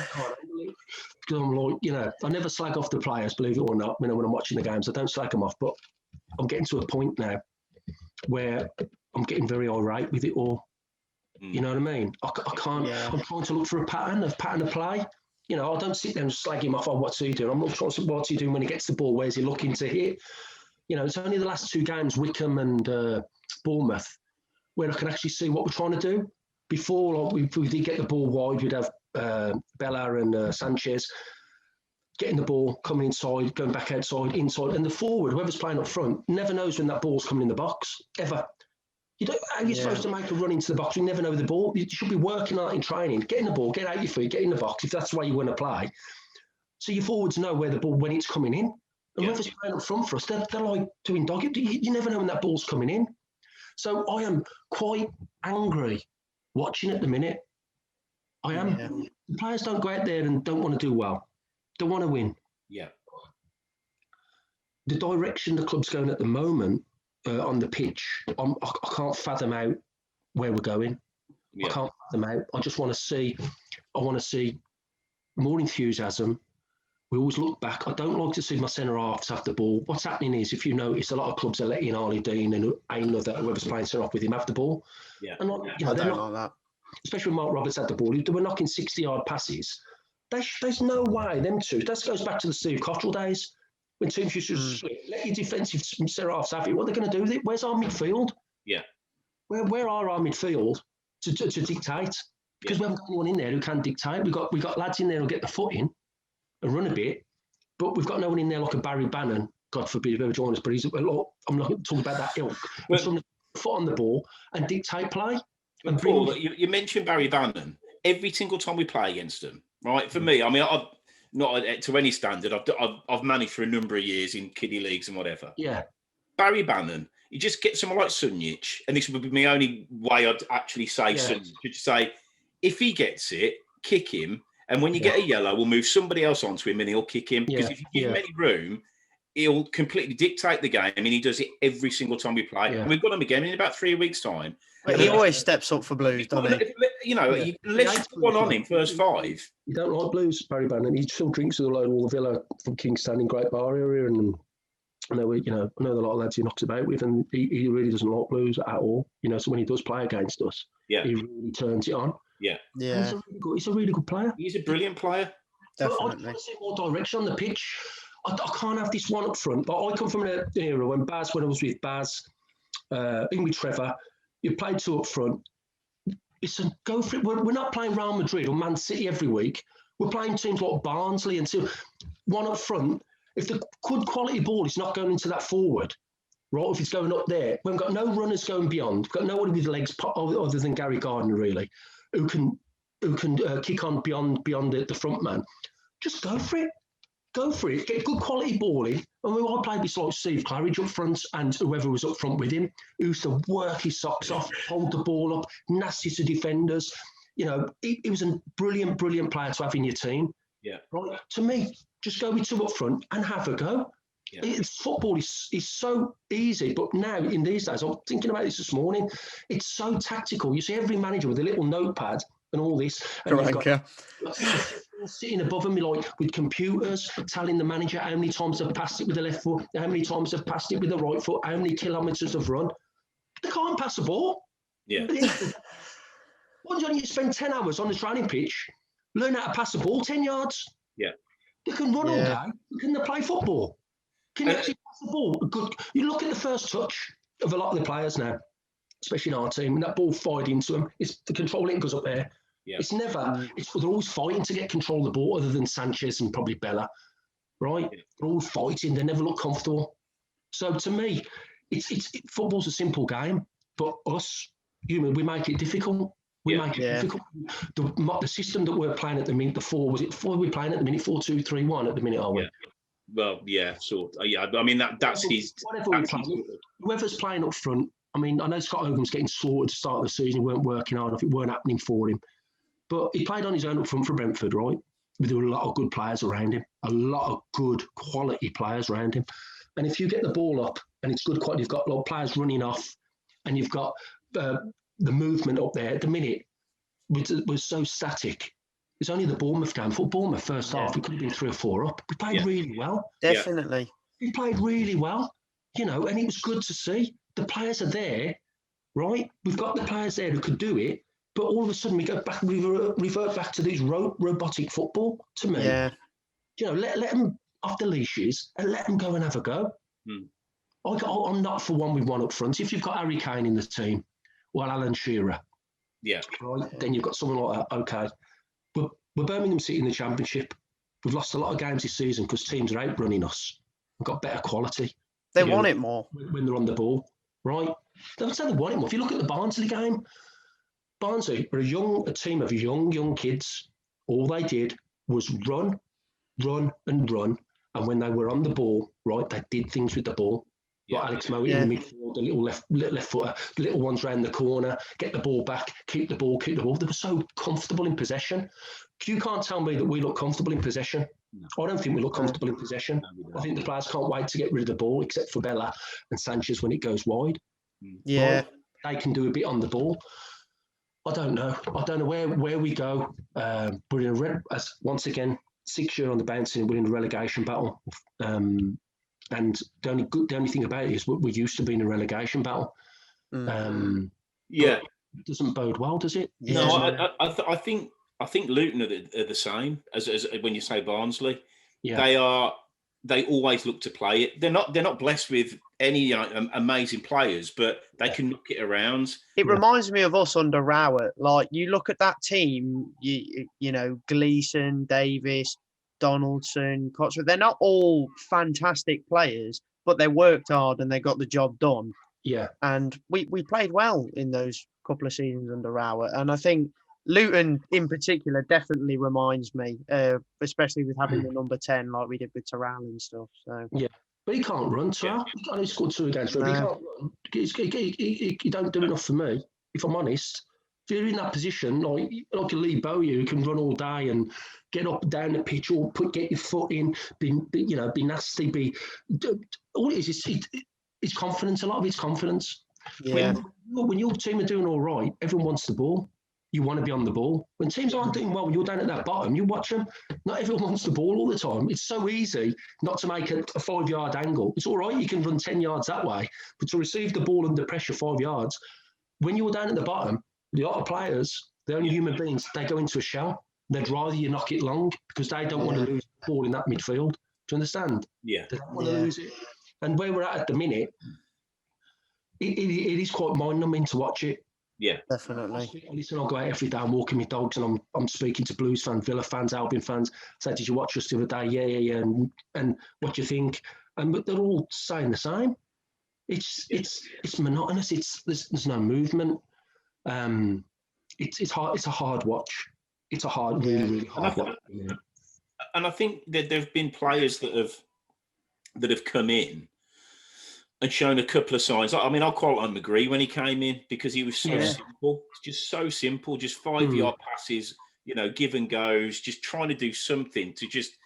I'm like, you know, I never slag off the players, believe it or not. You know, when I'm watching the games, I don't slag them off. But I'm getting to a point now. where I'm getting very irate with it all. You know what I mean? I can't. Yeah. I'm trying to look for a pattern of play. You know, I don't sit there and slag him off. Oh, what's he doing? I'm not trying to. What's he doing when he gets the ball? Where's he looking to hit? You know, it's only the last 2 games, Wickham and Bournemouth, where I can actually see what we're trying to do. Before, like, we did get the ball wide, we'd have Bella and Sanchez getting the ball, coming inside, going back outside, inside, and the forward, whoever's playing up front, never knows when that ball's coming in the box ever. You don't. How are you supposed to make a run into the box? You never know the ball. You should be working on it in training. Getting the ball, get out your feet, get in the box if that's the way you want to play. So your forwards know where the ball when it's coming in. And whoever's playing up front for us, they're like doing dog. You never know when that ball's coming in. So I am quite angry watching at the minute. I am. Yeah. The players don't go out there and don't want to do well. Don't want to win. Yeah. The direction the club's going at the moment on the pitch, I can't fathom out where we're going. Yeah. I can't fathom out. I just want to see. I want to see more enthusiasm. We always look back. I don't like to see my centre halves have the ball. What's happening is, if you notice, a lot of clubs are letting Ali Dean and another whoever's playing centre half with him have the ball. Yeah. And I don't like that. Especially when Mark Roberts had the ball, they were knocking 60-yard passes. There's no way them two. That goes back to the Steve Cottrell days when teams used to split. Let your defensive centre halves have it. What are they going to do with it? Where's our midfield? Yeah. Where are our midfield to dictate? Because we haven't got anyone in there who can dictate. We got lads in there who'll get the foot in and run a bit, but we've got no one in there like a Barry Bannon. God forbid if ever join us, but he's a lot. I'm not talking about that ilk. But someone foot on the ball and dictate play. And Paul, you mentioned Barry Bannon. Every single time we play against them, right? For me, I mean, I've not to any standard. I've managed for a number of years in kiddie leagues and whatever. Yeah. Barry Bannon, you just get someone like Sunjic, and this would be my only way I'd actually say Sunjic, to say, if he gets it, kick him, and when you get a yellow, we'll move somebody else onto him and he'll kick him. Because if you give him any room, he'll completely dictate the game. I mean, he does it every single time we play. And we've got him again in about 3 weeks' time. But he always steps up for Blues, doesn't he? You know, let's put one on him first 5. You don't like Blues, Barry Bannon. He still drinks with all the Villa from Kingston Great Bar area, and I know a lot of lads he knocks about with, and he really doesn't like Blues at all. You know, so when he does play against us, he really turns it on. Yeah. He's a really good player. He's a brilliant player. Definitely. But I want to see more direction on the pitch. I can't have this one up front, but I come from an era when I was with Baz, in with Trevor, you played 2 up front. Listen, go for it. We're not playing Real Madrid or Man City every week. We're playing teams like Barnsley, and so one up front. If the good quality ball is not going into that forward, right? If it's going up there, we've got no runners going beyond. We've got nobody with legs other than Gary Gardner, really, who can kick on beyond the front man. Just go for it. Go for it. Get good quality ball in. And I played with like Steve Claridge up front and whoever was up front with him, who used to work his socks off, hold the ball up, nasty to defenders. You know, he was a brilliant player to have in your team. Yeah. Right. To me, just go with 2 up front and have a go. Yeah. Football is so easy, but now in these days, I'm thinking about this morning, it's so tactical. You see every manager with a little notepad and all this. And you've got sitting above them like with computers, telling the manager how many times they've passed it with the left foot, how many times they've passed it with the right foot, how many kilometres they've run. They can't pass a ball. Yeah. Why don't you spend 10 hours on the training pitch, learn how to pass a ball 10 yards? Yeah. They can run all day. Can they play football? Can they actually pass the ball? Good. You look at the first touch of a lot of the players now, especially in our team, when that ball fired into them, it's the control it goes up there. Yeah. It's never. They're always fighting to get control of the ball, other than Sanchez and probably Bella, right? Yeah. They're all fighting. They never look comfortable. So to me, football's a simple game, but us, we make it difficult. We make it difficult. The system that we're playing at the minute, we're playing at the minute 4-2-3-1 at the minute, are we? Yeah. Well, yeah, sort. Yeah, I mean that's his. Whatever we're playing, whoever's playing up front. I mean, I know Scott Ogan's getting slaughtered to start the season. He weren't working hard enough. It weren't happening for him. But he played on his own up front for Brentford, right? With a lot of good players around him, a lot of good quality players around him. And if you get the ball up and it's good quality, you've got players running off, and you've got the movement up there. At the minute, was so static. It's only the Bournemouth game. For Bournemouth first half, we could have been 3 or 4 up. We played really well. Definitely. We played really well, and it was good to see. the players are there, right? We've got the players there who could do it, but all of a sudden we go back, revert back to these robotic football. To me, Yeah. Let them off the leashes and let them go and have a go. I'm not for one with one up front. If you've got Harry Kane in the team, well, Alan Shearer, right, then you've got someone like that. Okay, but we're Birmingham City in the Championship. We've lost a lot of games this season because teams are outrunning us. We've got better quality. They want it more when they're on the ball, right? Don't say they want it more. If you look at the Barnsley game, Barnsley were a team of young kids. All they did was run, and run. And when they were on the ball, right, they did things with the ball. Like Alex Mowat in the midfield, the little left footer, little ones round the corner, get the ball back, keep the ball. They were so comfortable in possession. You can't tell me that we look comfortable in possession. No. I don't think we look comfortable in possession. No, I think the players can't wait to get rid of the ball, except for Bella and Sanchez when it goes wide. Yeah. Right? They can do a bit on the ball. I don't know where we go. We're in once again, 6 year on the bounce and we're in a relegation battle. And the only thing about it is we used to be in a relegation battle. It doesn't bode well, does it? No, I think Luton are the same as when you say Barnsley. Yeah. They always look to play it. They're not blessed with any amazing players, but they can knock it around. It reminds me of us under Rowett. Like, you look at that team, you know, Gleeson, Davis, Donaldson, Cotsworth. They're not all fantastic players, but they worked hard and they got the job done. Yeah. And we played well in those couple of seasons under Rowett. And I think Luton in particular definitely reminds me, especially with having the number 10 like we did with Terrell and stuff. So yeah, but he can't run, Terrell. He only scored 2 against Rugby. No. He can't run. He don't do enough for me, if I'm honest. If you're in that position, like a Lee Bowyer who can run all day and get up and down the pitch, or get your foot in, be nasty, all it is it's confidence. A lot of it's confidence. Yeah. When your team are doing all right, everyone wants the ball. You want to be on the ball. When teams aren't doing well, when you're down at that bottom, you watch them. Not everyone wants the ball all the time. It's so easy not to make a 5-yard angle. It's all right, you can run 10 yards that way, but to receive the ball under pressure 5 yards, when you're down at the bottom, the other players, they're only human beings, they go into a shell. They'd rather you knock it long because they don't want to lose the ball in that midfield. Do you understand? Yeah. They don't want to lose it. And where we're at the minute, it is quite mind-numbing to watch it. Yeah, definitely. Listen, I'll go out every day. I'm walking my dogs, and I'm speaking to Blues fans, Villa fans, Albion fans. Say, did you watch us the other day? Yeah. And what do you think? But they're all saying the same. It's monotonous. There's no movement. It's hard. It's a hard watch. It's a hard, really hard watch. And I think that there've been players that have come in and shown a couple of signs. I mean, I quite like McGree when he came in because he was so simple. It's just so simple, just 5-yard passes, give and goes, just trying to do something to just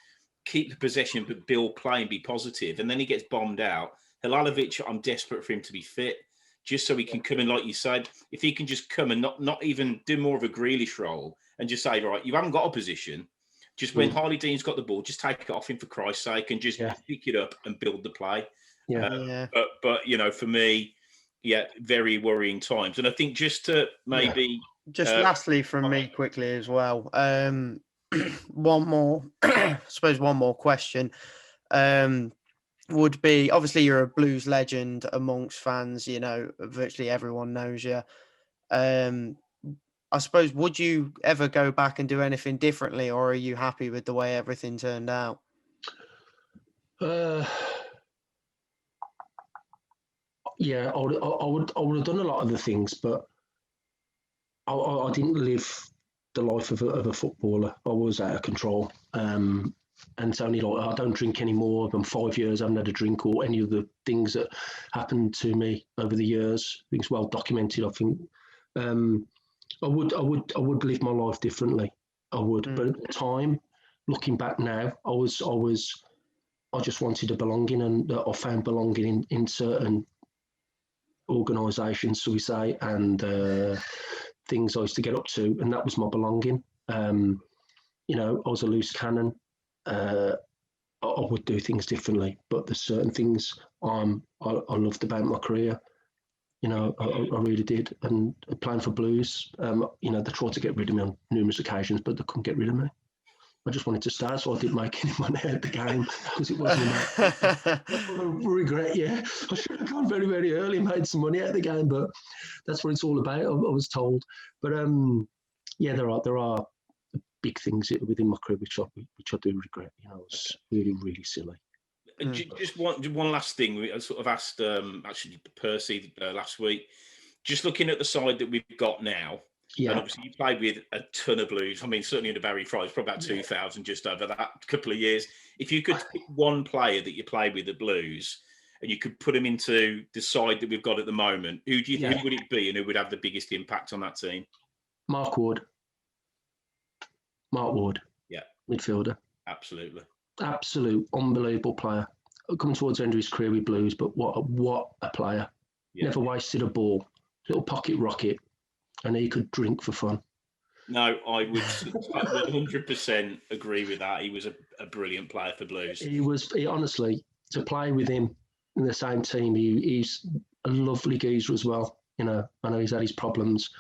keep the possession, but build play and be positive. And then he gets bombed out. Hilalovic, I'm desperate for him to be fit, just so he can come in, like you said. If he can just come and not even do more of a Grealish role and just say, right, you haven't got a position. Just when Harley Dean's got the ball, just take it off him for Christ's sake and just pick it up and build the play. But for me, very worrying times. And I think just to maybe lastly from me quickly as well, one more question would be, obviously you're a Blues legend amongst fans, virtually everyone knows you. I suppose, would you ever go back and do anything differently, or are you happy with the way everything turned out? Yeah, I would have done a lot of the things, but I didn't live the life of a footballer. I was out of control, and it's only I don't drink anymore. I'm 5 years. I haven't had a drink or any of the things that happened to me over the years. I think it's well documented. I think I would live my life differently. I would, but at the time, looking back now, I just wanted a belonging, and I found belonging in certain organisations, so we say, and things I used to get up to, and that was my belonging. I was a loose cannon. I would do things differently, but there's certain things I loved about my career, You know, I really did. And playing for Blues, you know, they tried to get rid of me on numerous occasions, but they couldn't get rid of me. I just wanted to stay, so I didn't make any money at the game because it wasn't enough. That's what I regret, yeah. I should have gone very, very early and made some money out of the game, but that's what it's all about, I was told. But yeah, there are big things within my career which I do regret. You know, it's really, really silly. Just one last thing. I sort of asked actually Percy last week. Just looking at the side that we've got now, Yeah. and obviously you played with a ton of Blues. I mean, certainly under Barry Fry, it's probably about 2,000 just over that couple of years. If you could pick one player that you played with the Blues, and you could put him into the side that we've got at the moment, who do you think would it be, and who would have the biggest impact on that team? Mark Ward. Yeah, midfielder. Absolutely. Absolute unbelievable player. Coming towards the end of his career with Blues, but what a player. Yeah. Never wasted a ball. Little pocket rocket, and he could drink for fun. No, I would 100% agree with that. He was a brilliant player for Blues. He honestly, to play with him in the same team, he's a lovely geezer as well. You know, I know he's had his problems.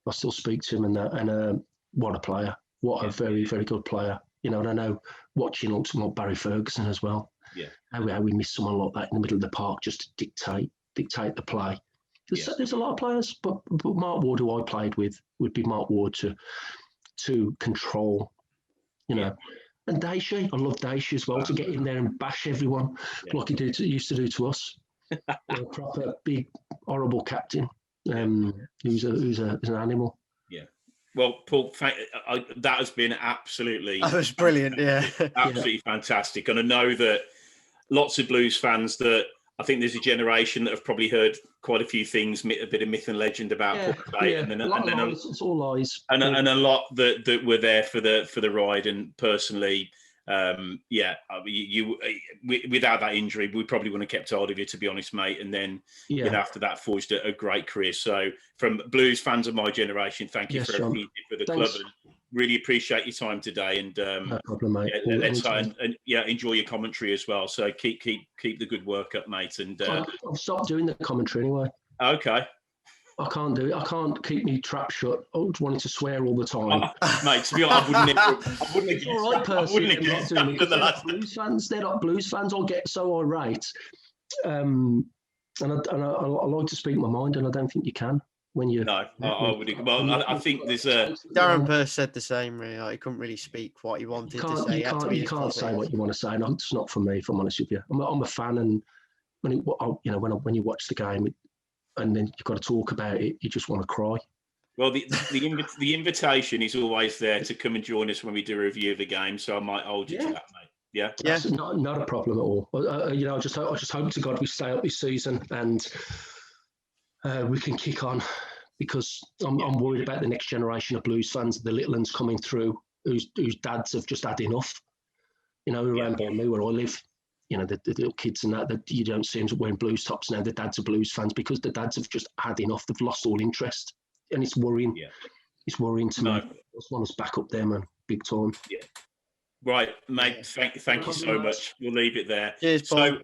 I still speak to him and what a player. What a very, very good player. You know, and I know watching someone like Barry Ferguson as well. Yeah. How we miss someone like that in the middle of the park just to dictate the play. There's a lot of players, but Mark Ward, who I played with, would be Mark Ward to control, you know. Yeah. And Daishi, I love Daishi as well, to get in there and bash everyone like he used to do to us. A proper big, horrible captain who's an animal. Yeah. Well, Paul, that has been absolutely... That was brilliant, yeah. Absolutely fantastic. And I know that lots of Blues fans that I think there's a generation that have probably heard quite a few things, a bit of myth and legend about Paul Tait, and then it's all lies, and a lot that were there for the ride. And personally, you without that injury, we probably wouldn't have kept hold of you, to be honest, mate. And then after that, forged a great career. So, from Blues fans of my generation, thank you for everything you did for the club. And really appreciate your time today, and no problem, mate. Enjoy your commentary as well. So keep the good work up, mate. And I've stopped doing the commentary anyway. Okay. I can't do it. I can't keep me trap shut. I just wanted to swear all the time. Mate, to be honest, I wouldn't have all right, Percy. They're not Blues fans. They're not Blues fans. I'll get so irate. And I like to speak my mind, and I don't think you can. When you I would. Well, I think there's a Darren Purse said the same. Really, like, he couldn't really speak what he wanted to say. You can't say what you want to say. No, it's not for me. If I'm honest with you, I'm a fan, and when you watch the game, and then you've got to talk about it, you just want to cry. Well, the invitation is always there to come and join us when we do a review of the game. So I might hold you to that, mate. Yeah, that's not a problem at all. I just hope to God we stay up this season and we can kick on, because I'm worried about the next generation of Blues fans, the little ones coming through, whose dads have just had enough. You know, around by me where I live, you know, the little kids and that you don't see them wearing Blues tops now. The dads are Blues fans because the dads have just had enough. They've lost all interest, and it's worrying. Yeah. It's worrying to me. I just want us back up there, man, big time. Yeah. Right, mate. Yeah. Thank you so much. We'll leave it there. Cheers, Paul.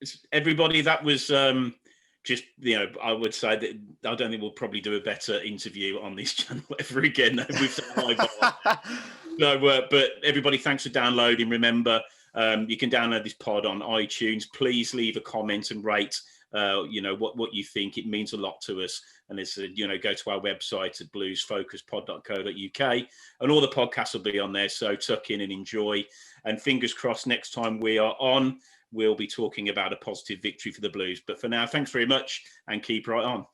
So, everybody, that was just, you know, I would say that I don't think we'll probably do a better interview on this channel ever again. We've set a high bar. No, but everybody, thanks for downloading. Remember, you can download this pod on iTunes. Please leave a comment and rate. What you think. It means a lot to us. And it's go to our website at bluesfocuspod.co.uk, and all the podcasts will be on there. So tuck in and enjoy. And fingers crossed, next time we are on, we'll be talking about a positive victory for the Blues. But for now, thanks very much, and keep right on.